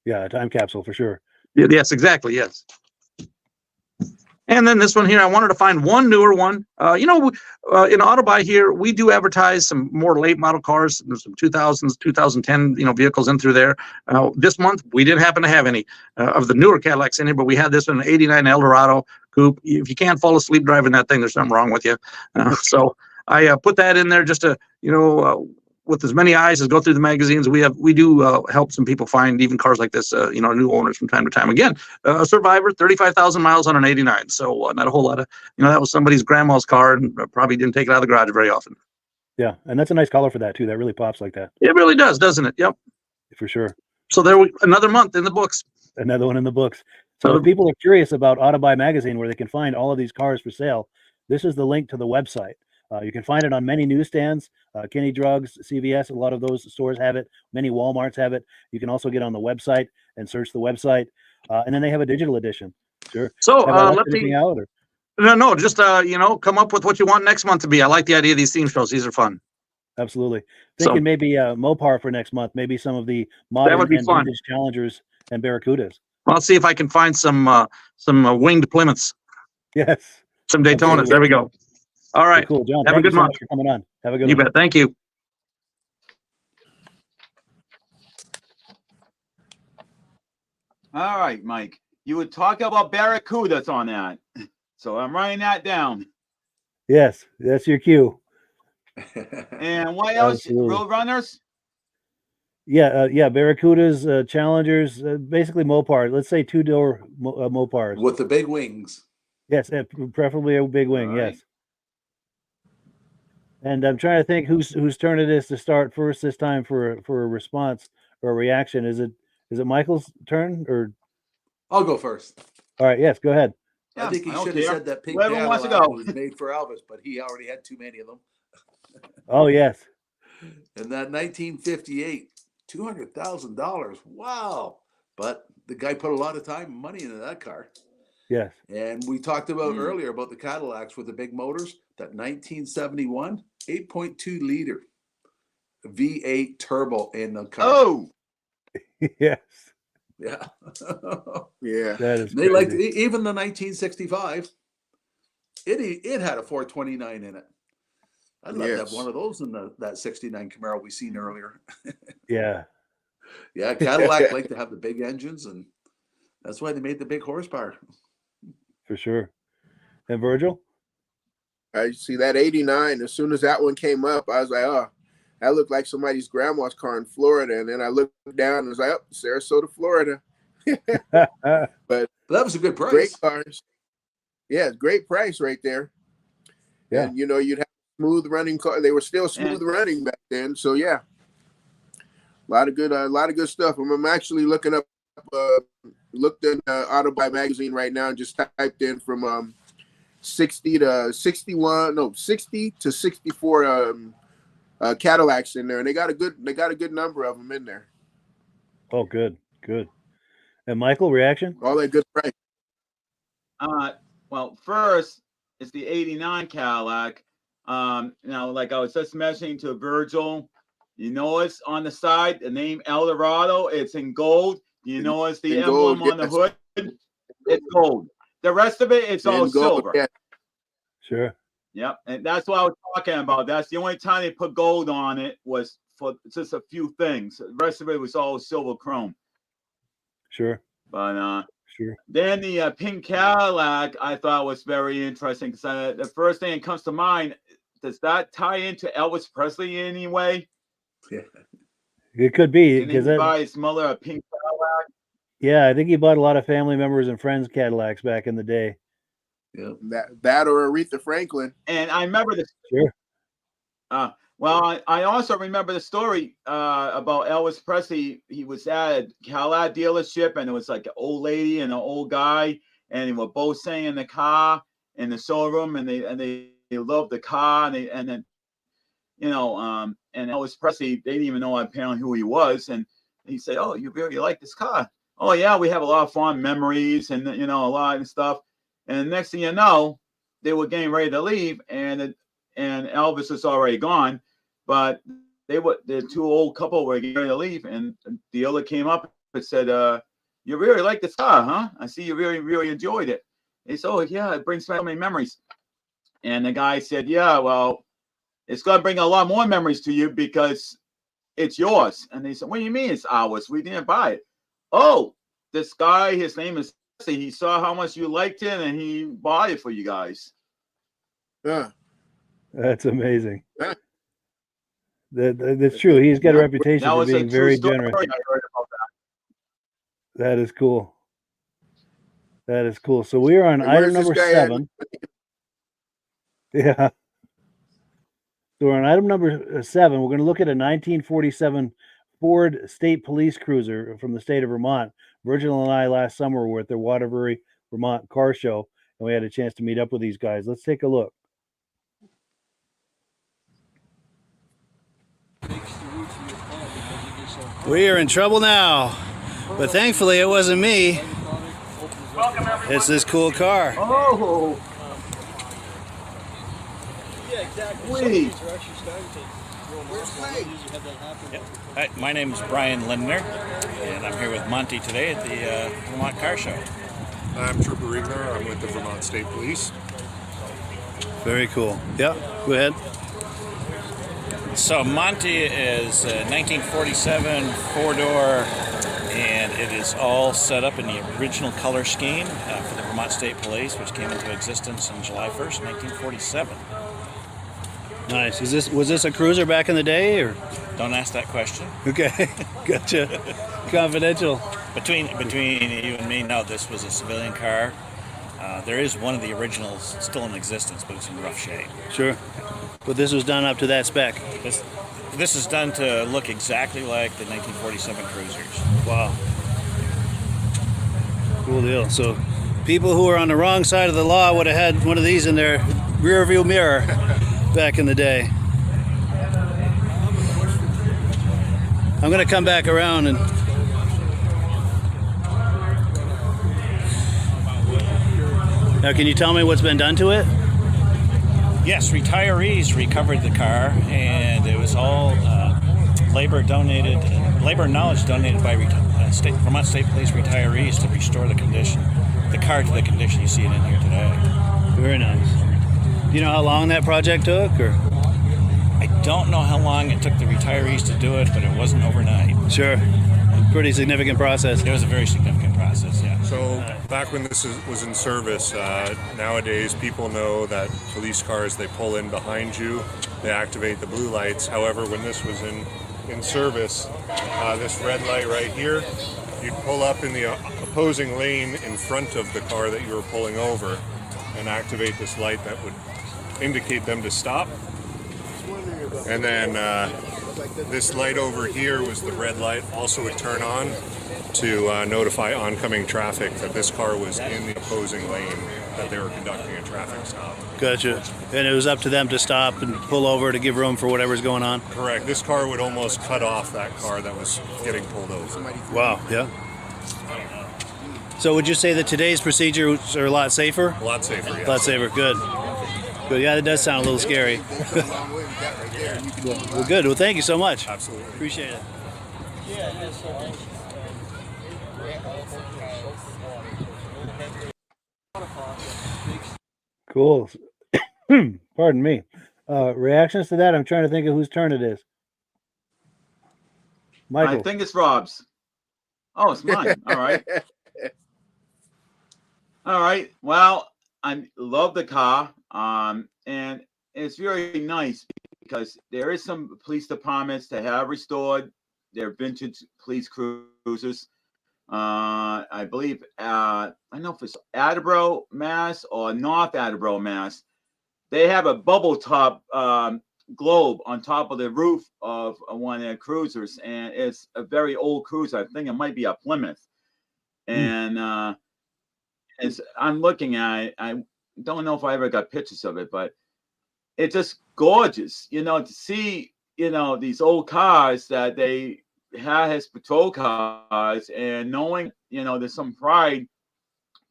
Yeah, a time capsule for sure. Yes, exactly. Yes. And then this one here, I wanted to find one newer one. In Autabuy here, we do advertise some more late model cars. There's some 2000s, 2010, vehicles in through there. This month, we didn't happen to have any of the newer Cadillacs in here, but we had this one, an 89 Eldorado coupe. If you can't fall asleep driving that thing, there's something wrong with you. So I put that in there just to, with as many eyes as go through the magazines. We do help some people find even cars like this, new owners from time to time. Again, a Survivor, 35,000 miles on an 89. So not a whole lot of, that was somebody's grandma's car and probably didn't take it out of the garage very often. Yeah, and that's a nice color for that too. That really pops like that. It really does, doesn't it? Yep. For sure. So another month in the books. Another one in the books. So if people are curious about Autabuy Magazine, where they can find all of these cars for sale, this is the link to the website. You can find it on many newsstands, Kenny Drugs, CVS, a lot of those stores have it. Many Walmarts have it. You can also get on the website and search the website. And then they have a digital edition. Sure. So let me out. Or? No, just come up with what you want next month to be. I like the idea of these theme shows. These are fun. Absolutely. Thinking maybe Mopar for next month. Maybe some of the modern and vintage Challengers and Barracudas. I'll see if I can find some winged Plymouths. Yes. Some Daytonas. Absolutely. There we go. All right. Cool, John. Have a good month. Much for coming on. Have a good one. You bet. Thank you. All right, Mike. You were talking about Barracudas on that. So I'm writing that down. Yes, that's your cue. And what else? Roadrunners? Yeah, Barracudas, Challengers, basically Mopars. Let's say two-door Mopars. With the big wings. Yes, preferably a big wing, right. Yes. And I'm trying to think whose turn it is to start first this time for a response or a reaction. Is it Michael's turn or? I'll go first. All right. Yes. Go ahead. I think he should have said that pink Cadillac was made for Elvis, but he already had too many of them. Oh yes. And that 1958, $200,000. Wow! But the guy put a lot of time and money into that car. Yes. And we talked about earlier about the Cadillacs with the big motors. That 1971 8.2 liter V8 turbo in the car. Oh, yes. Yeah. Yeah. That is they liked even the 1965. It had a 429 in it. I'd love to have one of those in that 69 Camaro we seen earlier. Yeah. Yeah, Cadillac like to have the big engines, and that's why they made the big horsepower. For sure. And Virgil? I see that 89. As soon as that one came up, I was like, oh, that looked like somebody's grandma's car in Florida. And then I looked down and was like, oh, Sarasota, Florida. But that was a good price. Great cars. Yeah, great price right there. Yeah. And, you'd have smooth running car. They were still smooth running back then. So, yeah. A lot of good stuff. I'm actually looking up, looked in Autabuy Magazine right now and just typed in from 60 to 64 Cadillacs in there, and they got a good number of them in there. Oh, good. And Michael, reaction? All that good price. Well, first it's the 89 Cadillac. Now, like I was just mentioning to Virgil, it's on the side, the name Eldorado, it's in gold. It's the emblem on the hood, it's gold. The rest of it, it's all silver. Yeah. Sure. Yep, and that's what I was talking about. That's the only time they put gold on it was for just a few things. The rest of it was all silver chrome. Sure. But sure. Then the pink Cadillac I thought was very interesting because the first thing that comes to mind, does that tie into Elvis Presley in any way? Yeah. It could be. Did he buy his mother a pink Cadillac? Yeah, I think he bought a lot of family members and friends Cadillacs back in the day. Yeah, that or Aretha Franklin. And I remember this. Sure. Well, I also remember the story about Elvis Presley. He was at a Cadillac dealership, and it was like an old lady and an old guy, and they were both sitting in the car in the showroom, and they loved the car, and then and Elvis Presley, they didn't even know apparently who he was, and he said, "Oh, you really like this car? Oh yeah, we have a lot of fond memories, and a lot of stuff." And next thing you know, they were getting ready to leave, and Elvis was already gone. But the two old couple were getting ready to leave, and the dealer came up and said, "You really like this car, huh? I see you really, really enjoyed it." He said, "Oh yeah, it brings back so many memories." And the guy said, "Yeah, well, it's going to bring a lot more memories to you because it's yours." And they said, "What do you mean it's ours? We didn't buy it." "Oh, this guy, his name is, he saw how much you liked it and he bought it for you guys." Yeah. That's amazing. Yeah. That's true. He's got a reputation for being very generous. That is cool. That is cool. So we are on item number 7. Yeah. So we're on item number 7. We're going to look at a 1947 Ford State Police Cruiser from the state of Vermont. Virgil and I last summer were at the Waterbury, Vermont car show, and we had a chance to meet up with these guys. Let's take a look. We are in trouble now, but thankfully it wasn't me. It's this cool car. Oh, sweet. Hi, my name is Brian Lindner, and I'm here with Monty today at the Vermont Car Show. I'm Trooper Rigner. I'm with the Vermont State Police. Very cool. Yeah, go ahead. So Monty is a 1947 four-door, and it is all set up in the original color scheme for the Vermont State Police, which came into existence on July 1st, 1947. Nice. Was this a cruiser back in the day, or? Don't ask that question. Okay, gotcha. Confidential. Between you and me, no, this was a civilian car. There is one of the originals still in existence, but it's in rough shape. Sure. But this was done up to that spec. This is done to look exactly like the 1947 cruisers. Wow. Cool deal. So people who were on the wrong side of the law would have had one of these in their rear view mirror back in the day. I'm going to come back around and now, can you tell me what's been done to it? Yes, retirees recovered the car, and it was all labor and knowledge donated by Vermont State Police retirees to restore the car to the condition you see it in here today. Very nice. Do you know how long that project took, or? I don't know how long it took the retirees to do it, but it wasn't overnight. Sure. Pretty significant process. It was a very significant process, yeah. So back when this was in service, nowadays people know that police cars, they pull in behind you, they activate the blue lights. However, when this was in service, this red light right here, you'd pull up in the opposing lane in front of the car that you were pulling over and activate this light that would indicate them to stop. And then this light over here was the red light, also would turn on to notify oncoming traffic that this car was in the opposing lane, that they were conducting a traffic stop. Gotcha. And it was up to them to stop and pull over to give room for whatever's going on? Correct. This car would almost cut off that car that was getting pulled over. Wow, yeah. So would you say that today's procedures are a lot safer? A lot safer, yes. A lot safer, good. Good, yeah, that does sound a little scary. Well, good. Well, thank you so much. Absolutely. Appreciate it. Cool. Pardon me. Reactions to that? I'm trying to think of whose turn it is. Michael. I think it's Rob's. Oh, it's mine. All right. All right. Well, I love the car. And it's very nice because there is some police departments that have restored their vintage police cruisers. I believe, I don't know if it's Attleboro, Mass or North Attleboro, Mass. They have a bubble top globe on top of the roof of one of their cruisers, and it's a very old cruiser. I think it might be a Plymouth. And as I'm looking at it, I don't know if I ever got pictures of it, but it's just gorgeous, to see, these old cars that they had as patrol cars, and knowing, there's some pride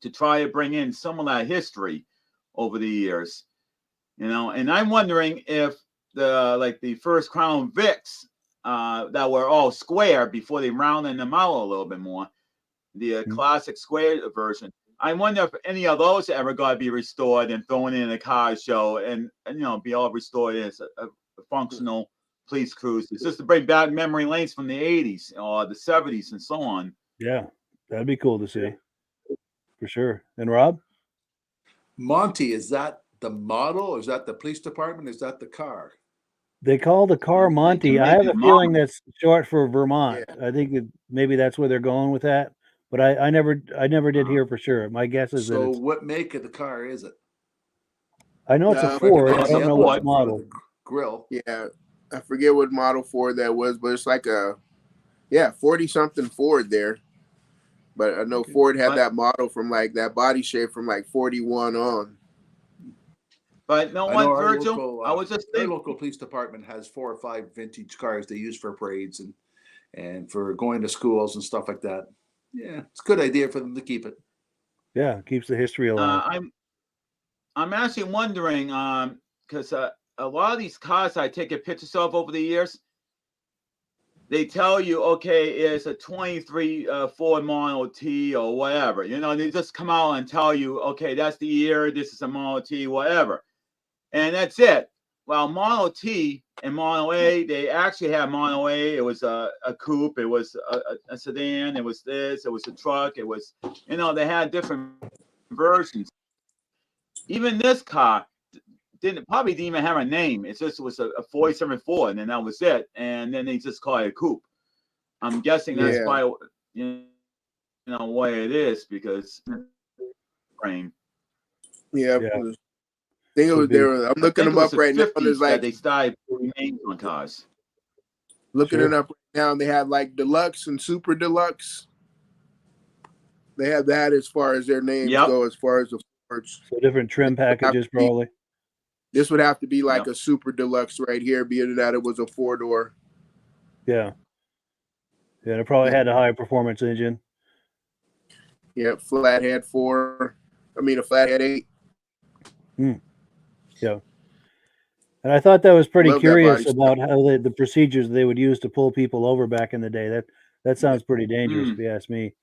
to try to bring in some of that history over the years, and I'm wondering if the first Crown Vics that were all square before they rounded them out a little bit more, the classic square version. I wonder if any of those ever got to be restored and thrown in a car show and be all restored as a functional police cruiser. It's just to bring back memory lanes from the 80s or the 70s and so on. Yeah, that'd be cool to see. For sure. And Rob? Monty, is that the model? Or is that the police department? Is that the car? They call the car Monty. I have a feeling that's short for Vermont. Yeah. I think maybe that's where they're going with that. But I never did hear for sure. My guess is so. What make of the car is it? I know it's a Ford. I don't know what model. Grill. Yeah, I forget what model Ford that was, but it's like a 40-something Ford there. But I know Ford had that model from like that body shape from like 41 on. But no I one, know our Virgil, local, I was just our thinking. local police department has 4 or 5 vintage cars they use for parades and for going to schools and stuff like that. Yeah, it's a good idea for them to keep it. Yeah, it keeps the history alive. I'm actually wondering, because a lot of these cars I take pictures of over the years, they tell you, okay, it's a 23 Ford Model T or whatever. You know, they just come out and tell you, okay, that's the year, this is a Model T, whatever. And that's it. Well, Model T and Model A, they actually have Model A. It was a coupe, it was a sedan, it was this, it was a truck, it was, you know, they had different versions. Even this car probably didn't even have a name. It just was a 47 Ford, and that was it. And then they just call it a coupe. I'm guessing that's probably, you know, what it is, because frame. Yeah. I think it was there. I'm looking them up right now. There's like they started putting names on cars. Looking it up right now, and they have like deluxe and super deluxe. They have that as far as their names go, as far as the Fords. So different trim packages, probably. This would have to be like a super deluxe right here, being that it was a 4-door. Yeah. Yeah, it probably had a higher performance engine. Yeah, flathead 4. I mean, a flathead 8. Yeah. And I thought that was pretty curious about how the procedures they would use to pull people over back in the day. That sounds pretty dangerous, if you ask me.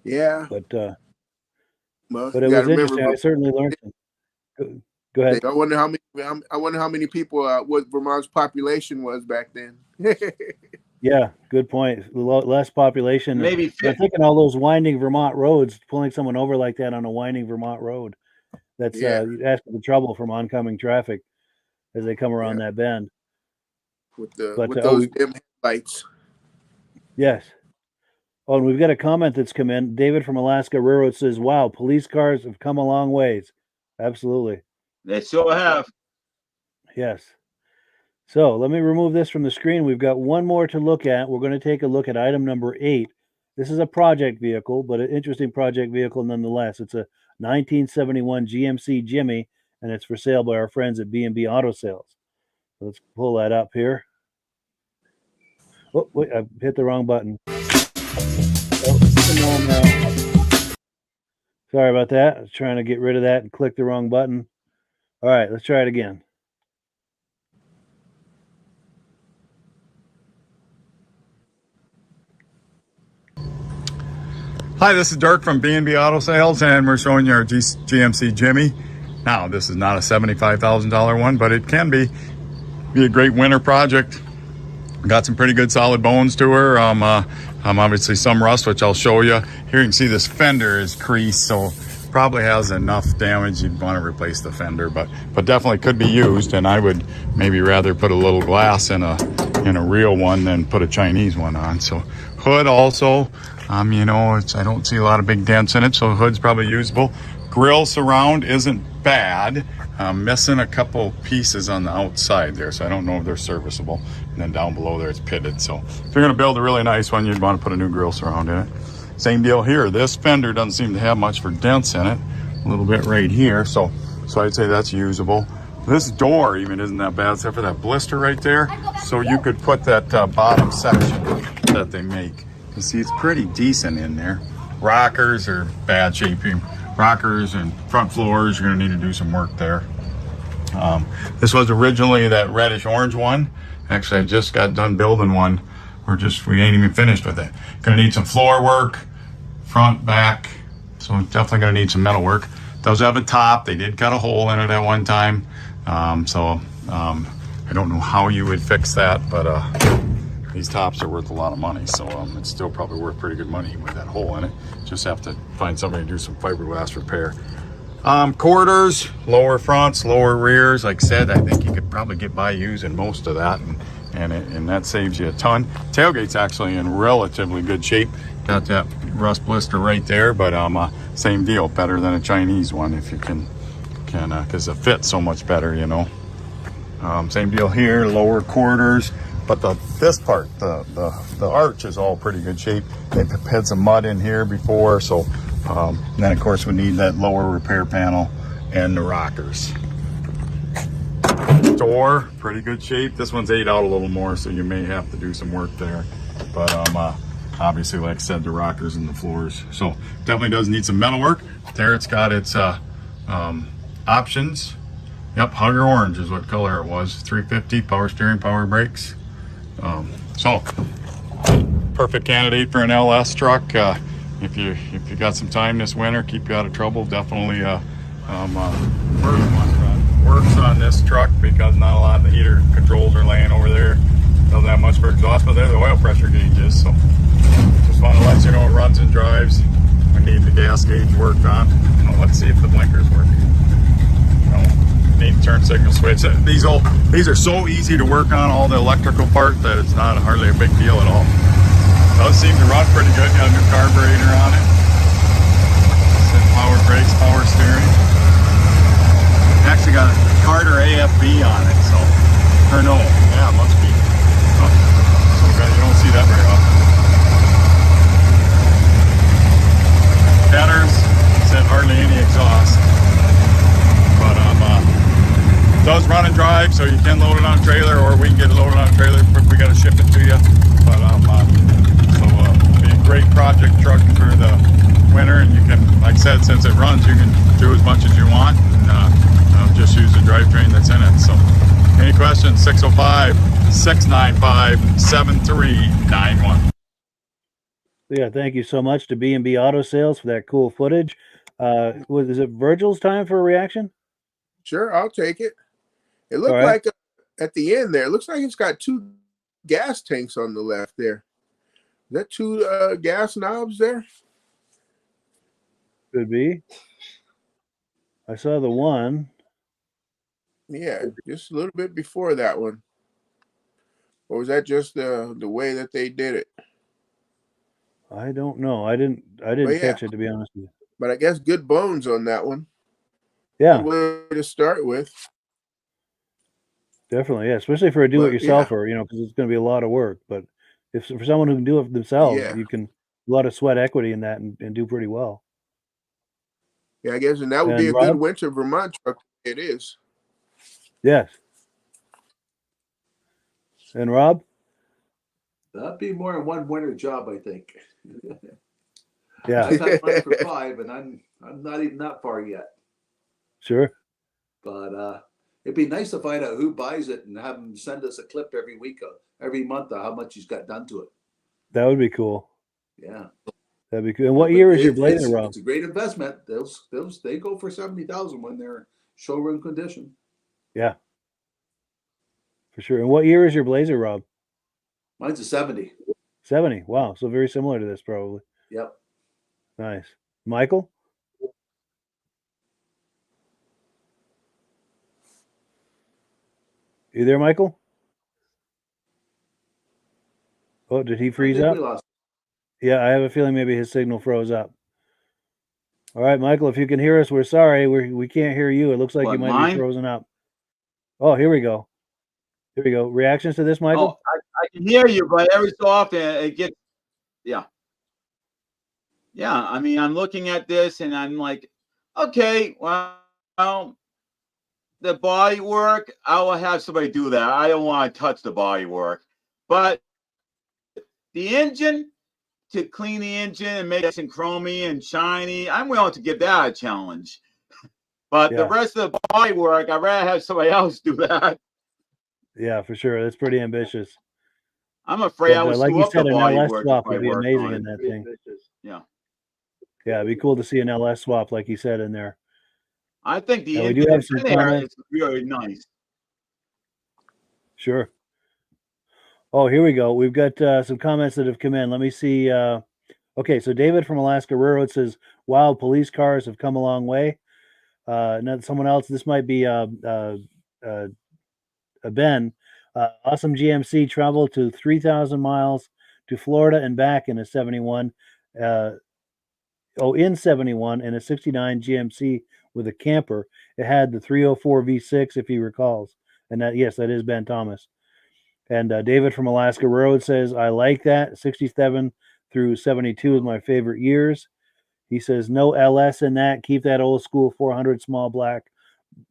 Yeah. But it was interesting. I certainly learned some. Go ahead. I wonder how many people what Vermont's population was back then. Yeah, good point. Less population. Maybe I'm thinking all those winding Vermont roads, pulling someone over like that on a winding Vermont road. That's asking for trouble from oncoming traffic as they come around that bend. With those dim headlights. Yes. Oh, and we've got a comment that's come in. David from Alaska Railroad says, "Wow, police cars have come a long ways." Absolutely. They sure have. Yes. So let me remove this from the screen. We've got one more to look at. We're going to take a look at item number 8. This is a project vehicle, but an interesting project vehicle nonetheless. It's a 1971 GMC Jimmy, and it's for sale by our friends at B&B Auto Sales. So let's pull that up here. Oh, wait, I hit the wrong button. Sorry about that. I was trying to get rid of that and click the wrong button. All right, let's try it again. Hi, this is Dirk from B&B Auto Sales, and we're showing you our GMC Jimmy. Now, this is not a $75,000 one, but it can be a great winter project. Got some pretty good solid bones to her. Obviously some rust, which I'll show you. Here you can see this fender is creased, so probably has enough damage you'd want to replace the fender, but definitely could be used, and I would maybe rather put a little glass in a real one than put a Chinese one on. So hood also, you know, I don't see a lot of big dents in it, so hood's probably usable. Grill surround isn't bad. Missing a couple pieces on the outside there, so I don't know if they're serviceable. And then down below there it's pitted, so if you're gonna build a really nice one, you'd want to put a new grill surround in it. Same deal here. This fender doesn't seem to have much for dents in it. A little bit right here, so I'd say that's usable. This door even isn't that bad, except for that blister right there. So you could put that bottom section that they make. You see, it's pretty decent in there. Rockers are bad shape. Rockers and front floors, you're gonna need to do some work there. This was originally that reddish orange one. Actually, I just got done building one. We ain't even finished with it. Gonna need some floor work, front, back. So definitely gonna need some metal work. Does have a top. They did cut a hole in it at one time. I don't know how you would fix that, but these tops are worth a lot of money. So it's still probably worth pretty good money with that hole in it. Just have to find somebody to do some fiberglass repair. Quarters, lower fronts, lower rears. Like I said, I think you could probably get by using most of that, and that saves you a ton. Tailgate's actually in relatively good shape. Got that rust blister right there, but same deal, better than a Chinese one if you can because it fits so much better, you know. Same deal here, lower quarters. but this part, the arch is all pretty good shape. They've had some mud in here before, so and then of course we need that lower repair panel and the rockers. Door, pretty good shape. This one's ate out a little more, so you may have to do some work there. But obviously, like I said, the rockers and the floors. So definitely does need some metal work. There it's got its options. Yep, Hugger Orange is what color it was. 350, power steering, power brakes. So perfect candidate for an LS truck. If you got some time this winter, keep you out of trouble, definitely works on this truck, because not a lot of the heater controls are laying over there. Doesn't have much for exhaust, but there the oil pressure gauge is. So just want to let you know it runs and drives. We need the gas gauge worked on. Let's see if the blinkers work. Need to turn signal switch. These are so easy to work on, all the electrical part, that it's not hardly a big deal at all. Does seem to run pretty good. Got a new carburetor on it. Power brakes, power steering. Actually got a Carter AFB on it, so, or no, yeah, it must be. Oh, so you don't see that very often. Headers, said hardly any exhaust, but does run and drive, so you can load it on a trailer, or we can get it loaded on a trailer if we got to ship it to you. But be a great project truck for the winter, and you can, like I said, since it runs, you can do as much as you want, and just use the drivetrain that's in it. So any questions? 605-695-7391. Yeah, thank you so much to B&B Auto Sales for that cool footage. Is it Virgil's time for a reaction? Sure, I'll take it. It looked like at the end there, it looks like it's got two gas tanks on the left there. Is that two gas knobs there? Could be. I saw the one. Yeah, just a little bit before that one. Or was that just the way that they did it? I don't know. I didn't catch it, to be honest with you. But I guess good bones on that one. Yeah. Good way to start with. Definitely, yeah. Especially for a do-it-yourselfer, because it's going to be a lot of work. But if for someone who can do it themselves, you can a lot of sweat equity in that and do pretty well. Yeah, I guess, and that would be a good winter Vermont truck. It is. Yes. And Rob? That'd be more than one winter job, I think. Yeah. I've had mine for 5, and I'm not even that far yet. Sure. But it'd be nice to find out who buys it and have them send us a clip every month of how much he's got done to it. That would be cool. Yeah. That'd be cool. And what year is your Blazer, Rob? It's a great investment. They go for $70,000 when they're showroom condition. Yeah. For sure. And what year is your Blazer, Rob? Mine's a 70. 70. Wow. So very similar to this, probably. Yep. Nice. Michael? You there, Michael? Oh, did he freeze up? Yeah, I have a feeling maybe his signal froze up. All right, Michael, if you can hear us, we're sorry. We can't hear you. It looks like you might be frozen up. Oh, here we go. Here we go. Reactions to this, Michael? Oh, I can hear you, but every so often it gets, yeah. Yeah, I mean, I'm looking at this and I'm like, okay, well, the body work, I will have somebody do that. I don't want to touch the body work. But the engine, to clean the engine and make it chromy and shiny, I'm willing to give that a challenge. But the rest of the body work, I'd rather have somebody else do that. Yeah, for sure. That's pretty ambitious. I'm afraid I would like screw you up said, the an body LS work. swap would be amazing in that thing. Yeah. Yeah, it'd be cool to see an LS swap, like you said, in there. I think the we do have some there comments. is really nice. Sure. Oh, here we go. We've got some comments that have come in. Let me see. Okay, so David from Alaska Railroad says, wow, police cars have come a long way. Now someone else, this might be Ben. Awesome GMC traveled to 3,000 miles to Florida and back in a 71. In 71 in a 69 GMC with a camper. It had the 304 V6, if he recalls. And that, yes, that is Ben Thomas. And David from Alaska Road says, I like that. 67 through 72 is my favorite years. He says, no LS in that. Keep that old school 400 small black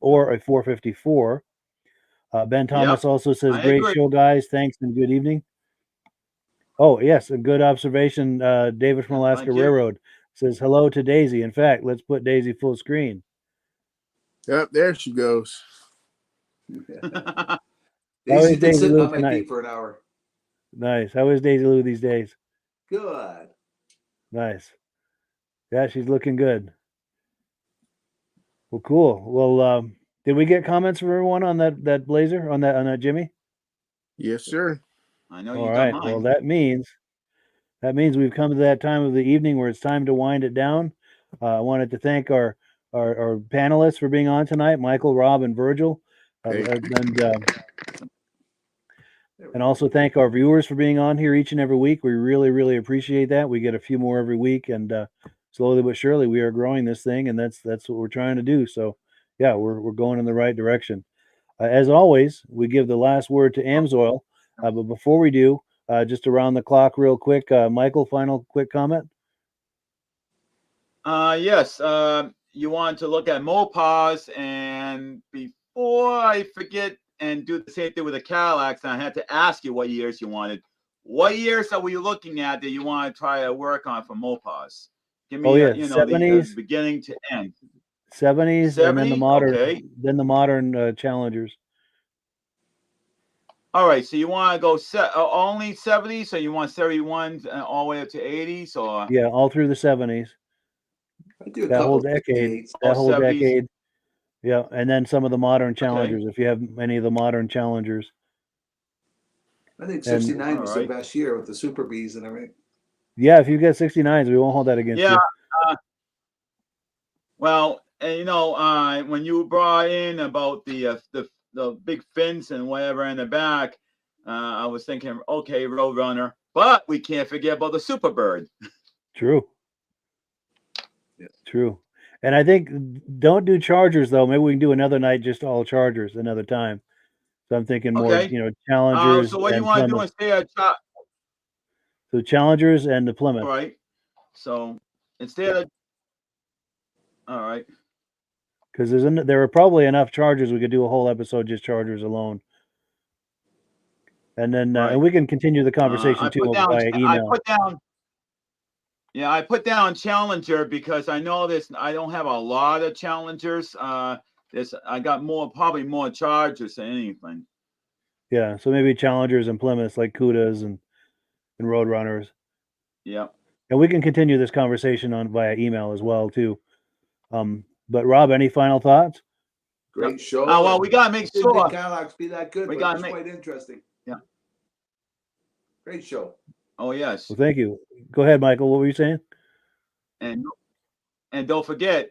or a 454. Ben Thomas Yep, also says, I great agree. show, guys. Thanks and good evening. Oh, yes, a good observation. David from Alaska Thank you. Railroad says, hello to Daisy. In fact, let's put Daisy full screen. Yep, there she goes. How Daisy's is been Daisy sitting Lou on my tonight? feet for an hour. Nice. How is Daisy Lou these days? Good. Nice. Yeah, she's looking good. Well, cool. Well, did we get comments from everyone on that Blazer, on that Jimmy? Yes, sir. I know All you right. got Well, mine. that means we've come to that time of the evening where it's time to wind it down. I wanted to thank our panelists for being on tonight, Michael, Rob, and Virgil, and also thank our viewers for being on here each and every week. We really, really appreciate that. We get a few more every week, and slowly but surely we are growing this thing, and that's what we're trying to do. So, yeah, we're going in the right direction. As always, we give the last word to Amsoil, but before we do, just around the clock, real quick, Michael, final quick comment. Yes. You want to look at Mopars, and before I forget and do the same thing with the Cadillacs, and I had to ask you what years you wanted. What years are we looking at that you want to try to work on for Mopars? Give me, the 70s, beginning to end. 70s, and then the 70? modern, Okay. Challengers. All right. So you want to go only 70s, so you want 71 all the way up to 80s, or Yeah, all through the 70s. I do a That whole couple decade. 68s. That whole 70s. decade. Yeah, and then some of the modern Challengers, if you have any of the modern Challengers. I think And- 69 was the Alright. best year with the Super Bs and everything. Yeah, if you get 69s, we won't hold that against Yeah. you. Well, and when you brought in about the big fins and whatever in the back, I was thinking, okay, Roadrunner, but we can't forget about the Superbird. True. Yeah. True. And I think don't do Chargers though. Maybe we can do another night just all Chargers another time. So I'm thinking more, Okay. Challengers. So what do you and want to do Plymouth. instead? So Challengers and the Plymouth. All right. So instead of, all right. Because there are probably enough Chargers we could do a whole episode just Chargers alone. And then Right. and we can continue the conversation too via email. I put down Challenger because I know this. I don't have a lot of Challengers. I got probably more Chargers than anything. Yeah, so maybe Challengers and Plymouths like Cudas and Roadrunners. Yeah. And we can continue this conversation via email as well too. But Rob, any final thoughts? Great show. Oh, well, we gotta make Didn't sure. think Cadillacs be that good, We but gotta it's make- quite interesting. Yeah. Great show. Oh yes. Well, thank you. Go ahead, Michael. What were you saying? And don't forget,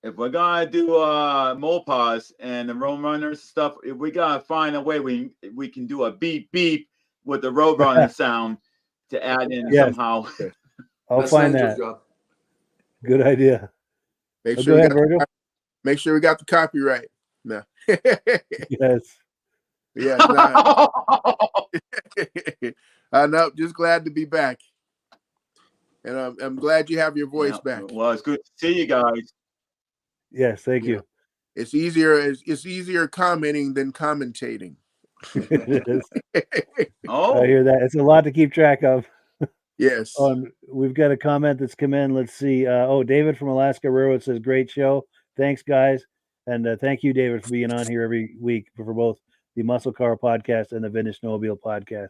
if we're gonna do Mopars and the Roadrunners stuff, if we gotta find a way we can do a beep beep with the Roadrunner sound to add in somehow. I'll find that. Good idea. Make Go sure ahead, Virgil. Make sure we got the copyright. No. Yes. Yeah. No, just glad to be back. And I'm glad you have your voice back. Well, it's good to see you guys. Yes, thank you. It's easier commenting than commentating. It is. Oh, I hear that. It's a lot to keep track of. Yes. We've got a comment that's come in. Let's see. David from Alaska Railroad says, great show. Thanks, guys. And thank you, David, for being on here every week for both the Muscle Car podcast and the Vintage Snowmobile podcast.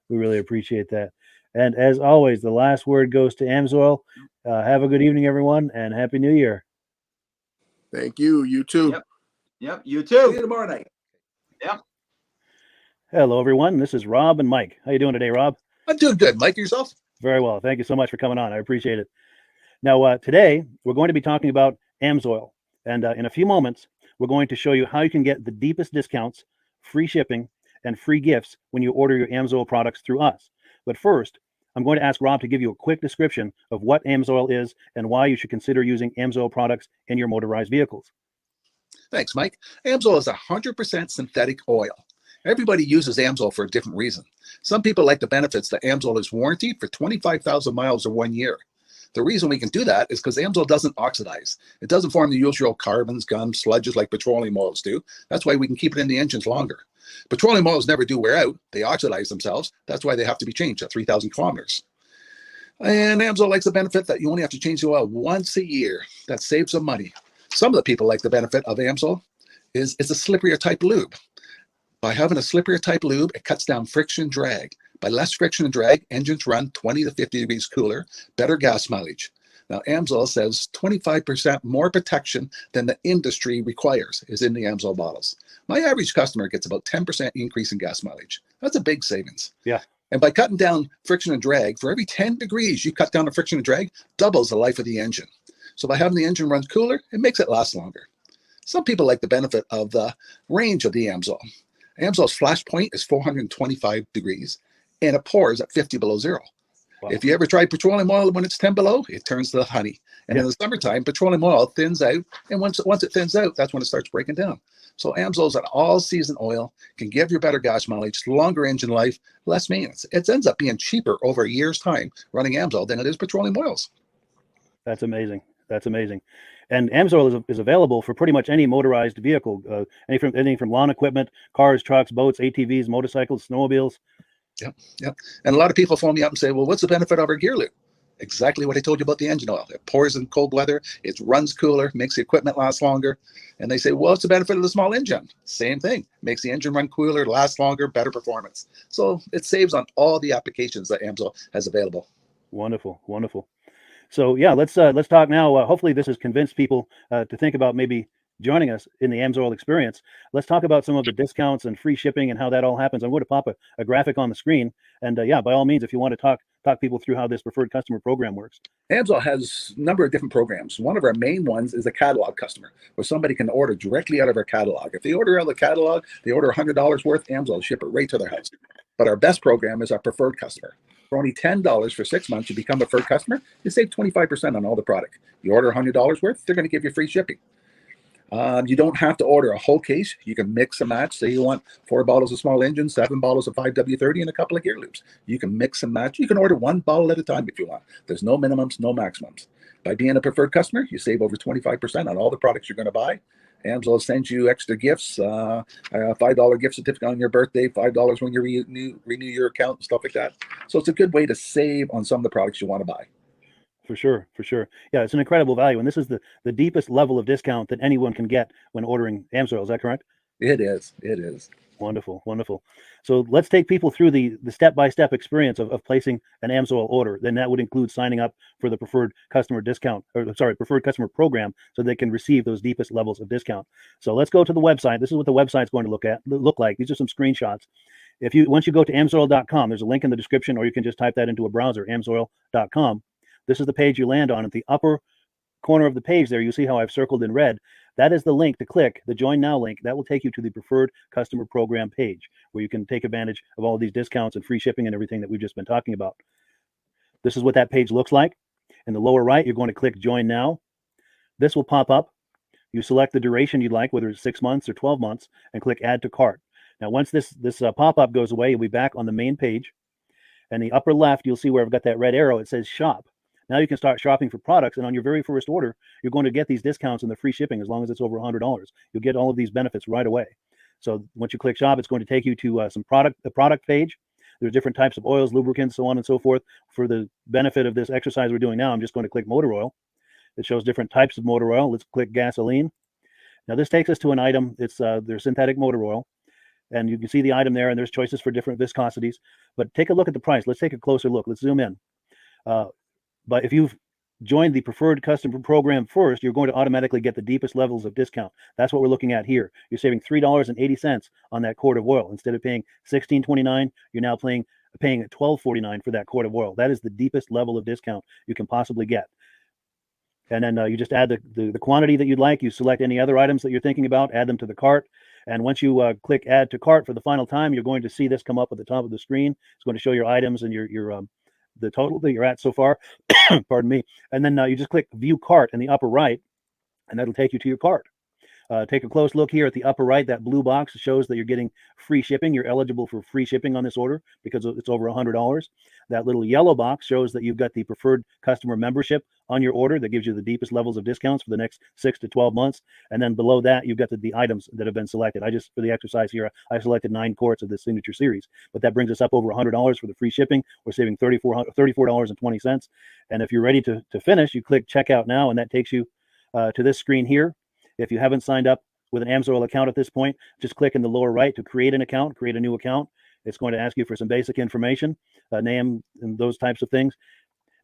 We really appreciate that. And as always, the last word goes to Amsoil. Have a good evening, everyone, and Happy New Year. Thank you. You too. Yep. You too. See you tomorrow night. Yep. Hello, everyone. This is Rob and Mike. How you doing today, Rob? I'm doing good. Mike, yourself? Very well. Thank you so much for coming on. I appreciate it. Now, today, we're going to be talking about Amsoil. And in a few moments, we're going to show you how you can get the deepest discounts, free shipping, and free gifts when you order your Amsoil products through us. But first, I'm going to ask Rob to give you a quick description of what Amsoil is and why you should consider using Amsoil products in your motorized vehicles. Thanks, Mike. Amsoil is 100% synthetic oil. Everybody uses Amsoil for a different reason. Some people like the benefits that Amsoil is warranted for 25,000 miles or 1 year. The reason we can do that is because Amsoil doesn't oxidize. It doesn't form the usual carbons, gums, sludges like petroleum oils do. That's why we can keep it in the engines longer. Petroleum oils never do wear out. They oxidize themselves. That's why they have to be changed at 3,000 kilometers. And Amsoil likes the benefit that you only have to change the oil once a year. That saves some money. Some of the people like the benefit of Amsoil is it's a slipperier type lube. By having a slipperier type lube, it cuts down friction and drag. By less friction and drag, engines run 20 to 50 degrees cooler, better gas mileage. Now, Amsoil says 25% more protection than the industry requires is in the Amsoil bottles. My average customer gets about 10% increase in gas mileage. That's a big savings. Yeah. And by cutting down friction and drag, for every 10 degrees you cut down the friction and drag, doubles the life of the engine. So by having the engine run cooler, it makes it last longer. Some people like the benefit of the range of the Amsoil. Amsoil's flash point is 425 degrees, and it pours at 50 below zero. Wow. If you ever try petroleum oil when it's 10 below, it turns to honey. And in the summertime, petroleum oil thins out, and once it thins out, that's when it starts breaking down. So Amsoil's an all-season oil, can give you better gas mileage, longer engine life, less maintenance. It ends up being cheaper over a year's time running Amsoil than it is petroleum oils. That's amazing. That's amazing. And Amsoil is available for pretty much any motorized vehicle, anything from lawn equipment, cars, trucks, boats, ATVs, motorcycles, snowmobiles. Yep. And a lot of people phone me up and say, well, what's the benefit of our gear lube? Exactly what I told you about the engine oil. It pours in cold weather, it runs cooler, makes the equipment last longer. And they say, well, what's the benefit of the small engine? Same thing. Makes the engine run cooler, last longer, better performance. So it saves on all the applications that Amsoil has available. Wonderful, wonderful. So yeah, let's talk now. Hopefully this has convinced people to think about maybe joining us in the Amsoil experience. Let's talk about some of the discounts and free shipping and how that all happens. I'm going to pop a graphic on the screen. And yeah, by all means, if you want to talk people through how this preferred customer program works. Amsoil has a number of different programs. One of our main ones is a catalog customer, where somebody can order directly out of our catalog. If they order out of the catalog, they order $100 worth, Amsoil will ship it right to their house. But our best program is our preferred customer. For only $10 for 6 months, you become a preferred customer, you save 25% on all the product. You order $100 worth, they're going to give you free shipping. You don't have to order a whole case. You can mix and match. Say you want 4 bottles of small engine, 7 bottles of 5W30, and a couple of gear loops. You can mix and match. You can order 1 bottle at a time if you want. There's no minimums, no maximums. By being a preferred customer, you save over 25% on all the products you're going to buy. Amsoil sends you extra gifts, a $5 gift certificate on your birthday, $5 when you renew your account and stuff like that. So it's a good way to save on some of the products you want to buy. For sure, for sure. Yeah, it's an incredible value. And this is the deepest level of discount that anyone can get when ordering Amsoil. Is that correct? It is. It is. Wonderful, wonderful. So let's take people through the step-by-step experience of placing an Amsoil order. Then that would include signing up for the preferred customer discount, preferred customer program, so they can receive those deepest levels of discount. So let's go to the website. This is what the website's going to look like. These are some screenshots. Once you go to amsoil.com, there's a link in the description, or you can just type that into a browser, amsoil.com. This is the page you land on. At the upper corner of the page there, you see how I've circled in red. That is the link to click, the Join Now link. That will take you to the Preferred Customer Program page, where you can take advantage of all of these discounts and free shipping and everything that we've just been talking about. This is what that page looks like. In the lower right, you're going to click Join Now. This will pop up. You select the duration you'd like, whether it's 6 months or 12 months, and click Add to Cart. Now, once this pop-up goes away, you'll be back on the main page. And the upper left, you'll see where I've got that red arrow. It says Shop. Now you can start shopping for products, and on your very first order, you're going to get these discounts and the free shipping as long as it's over $100. You'll get all of these benefits right away. So once you click Shop, it's going to take you to the product page. There's different types of oils, lubricants, so on and so forth. For the benefit of this exercise we're doing now, I'm just going to click motor oil. It shows different types of motor oil. Let's click gasoline. Now this takes us to an item. It's their synthetic motor oil. And you can see the item there, and there's choices for different viscosities. But take a look at the price. Let's take a closer look. Let's zoom in. But if you've joined the Preferred Customer Program first, you're going to automatically get the deepest levels of discount. That's what we're looking at here. You're saving $3.80 on that quart of oil. Instead of paying $16.29, you're now paying $12.49 for that quart of oil. That is the deepest level of discount you can possibly get. And then you just add the quantity that you'd like. You select any other items that you're thinking about, add them to the cart. And once you click Add to Cart for the final time, you're going to see this come up at the top of the screen. It's going to show your items and your the total that you're at so far. Pardon me. And then you just click View Cart in the upper right, and that'll take you to your cart. Take a close look here at the upper right. That blue box shows that you're getting free shipping. You're eligible for free shipping on this order because it's over $100. That little yellow box shows that you've got the preferred customer membership on your order that gives you the deepest levels of discounts for the next 6 to 12 months. And then below that, you've got the items that have been selected. For the exercise here, I selected 9 quarts of the Signature Series, but that brings us up over $100 for the free shipping. We're saving $34.20. And if you're ready to finish, you click checkout now, and that takes you to this screen here. If you haven't signed up with an AMSOIL account at this point, just click in the lower right to create an account, create a new account. It's going to ask you for some basic information, name and those types of things.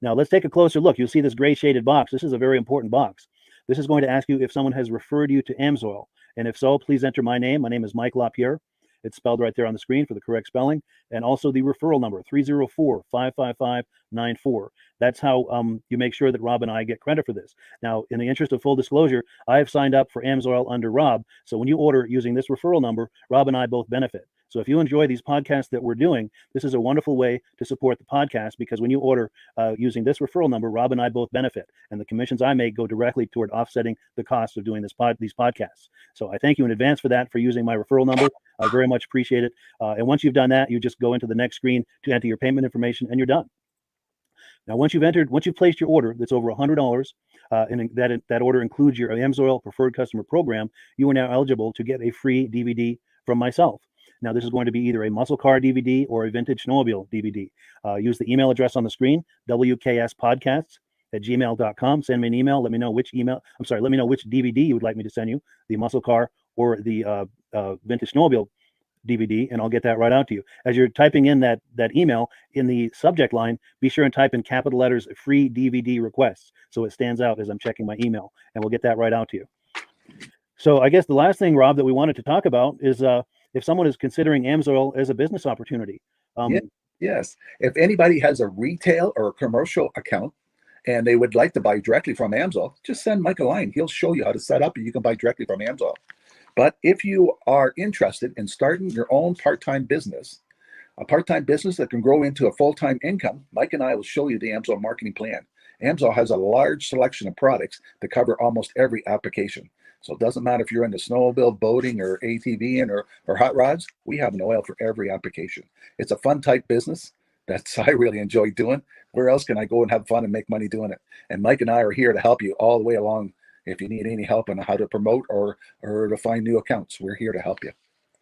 Now let's take a closer look. You'll see this gray shaded box. This is a very important box. This is going to ask you if someone has referred you to AMSOIL. And if so, please enter my name. My name is Mike LaPierre. It's spelled right there on the screen for the correct spelling. And also the referral number, 304-555-94. That's how you make sure that Rob and I get credit for this. Now, in the interest of full disclosure, I have signed up for AMSOIL under Rob. So when you order using this referral number, Rob and I both benefit. So if you enjoy these podcasts that we're doing, this is a wonderful way to support the podcast, because when you order using this referral number, Rob and I both benefit. And the commissions I make go directly toward offsetting the cost of doing these podcasts. So I thank you in advance for that, for using my referral number. I very much appreciate it. And once you've done that, you just go into the next screen to enter your payment information, and you're done. Now, once you've placed your order that's over $100, and that order includes your AMSOIL Preferred Customer Program, you are now eligible to get a free DVD from myself. Now, this is going to be either a muscle car DVD or a vintage snowmobile DVD. Use the email address on the screen, wkspodcasts@gmail.com. Send me an email. Let me know which DVD you would like me to send you, the muscle car or the vintage snowmobile DVD, and I'll get that right out to you. As you're typing in that email, in the subject line, be sure and type in capital letters, free DVD requests, so it stands out as I'm checking my email, and we'll get that right out to you. So I guess the last thing, Rob, that we wanted to talk about is if someone is considering AMSOIL as a business opportunity. Yes. If anybody has a retail or a commercial account and they would like to buy directly from AMSOIL, just send Mike a line. He'll show you how to set up, and you can buy directly from AMSOIL. But if you are interested in starting your own part-time business, a part-time business that can grow into a full-time income, Mike and I will show you the AMSOIL marketing plan. AMSOIL has a large selection of products that cover almost every application. So it doesn't matter if you're into snowmobile, boating, or ATVing, or hot rods. We have an oil for every application. It's a fun type business that's I really enjoy doing. Where else can I go and have fun and make money doing it? And Mike and I are here to help you all the way along. If you need any help on how to promote or to find new accounts, we're here to help you.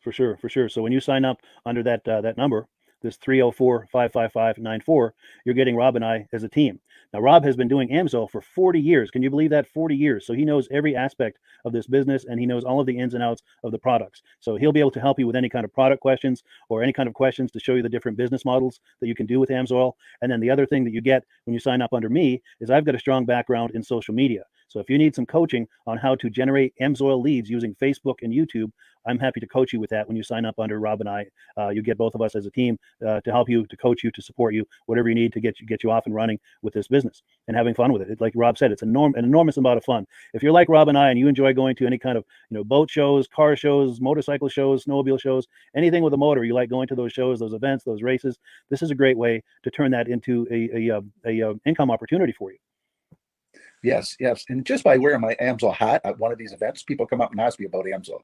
For sure. So when you sign up under that number, this 304-555-94, you're getting Rob and I as a team. Now, Rob has been doing AMSOIL for 40 years. Can you believe that? 40 years. So he knows every aspect of this business, and he knows all of the ins and outs of the products. So he'll be able to help you with any kind of product questions or any kind of questions to show you the different business models that you can do with AMSOIL. And then the other thing that you get when you sign up under me is I've got a strong background in social media. So if you need some coaching on how to generate AMSOIL leads using Facebook and YouTube, I'm happy to coach you with that when you sign up under Rob and I. You get both of us as a team to help you, to coach you, to support you, whatever you need to get you off and running with this business and having fun with it. Like Rob said, it's an enormous amount of fun. If you're like Rob and I and you enjoy going to any kind of boat shows, car shows, motorcycle shows, snowmobile shows, anything with a motor, you like going to those shows, those events, those races, this is a great way to turn that into a income opportunity for you. Yes. And just by wearing my AMSOIL hat at one of these events, people come up and ask me about AMSOIL.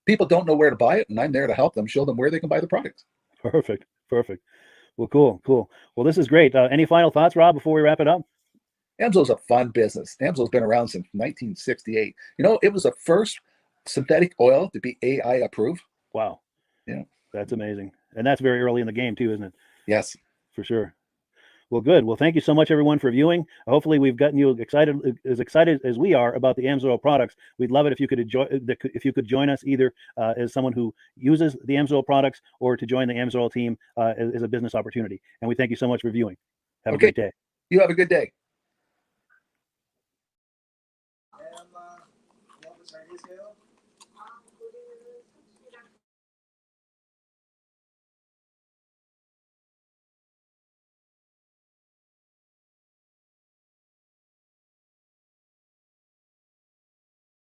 People don't know where to buy it, and I'm there to help them, show them where they can buy the product. Perfect. Well, cool. Well, this is great. Any final thoughts, Rob, before we wrap it up? AMSOIL's a fun business. AMSOIL's been around since 1968. It was the first synthetic oil to be AI approved. Wow. Yeah. That's amazing. And that's very early in the game too, isn't it? Yes. For sure. Well, good. Well, thank you so much, everyone, for viewing. Hopefully, we've gotten you excited as we are about the AMSOIL products. We'd love it if you could join us either as someone who uses the AMSOIL products or to join the AMSOIL team as a business opportunity. And we thank you so much for viewing. Have a great day. You have a good day.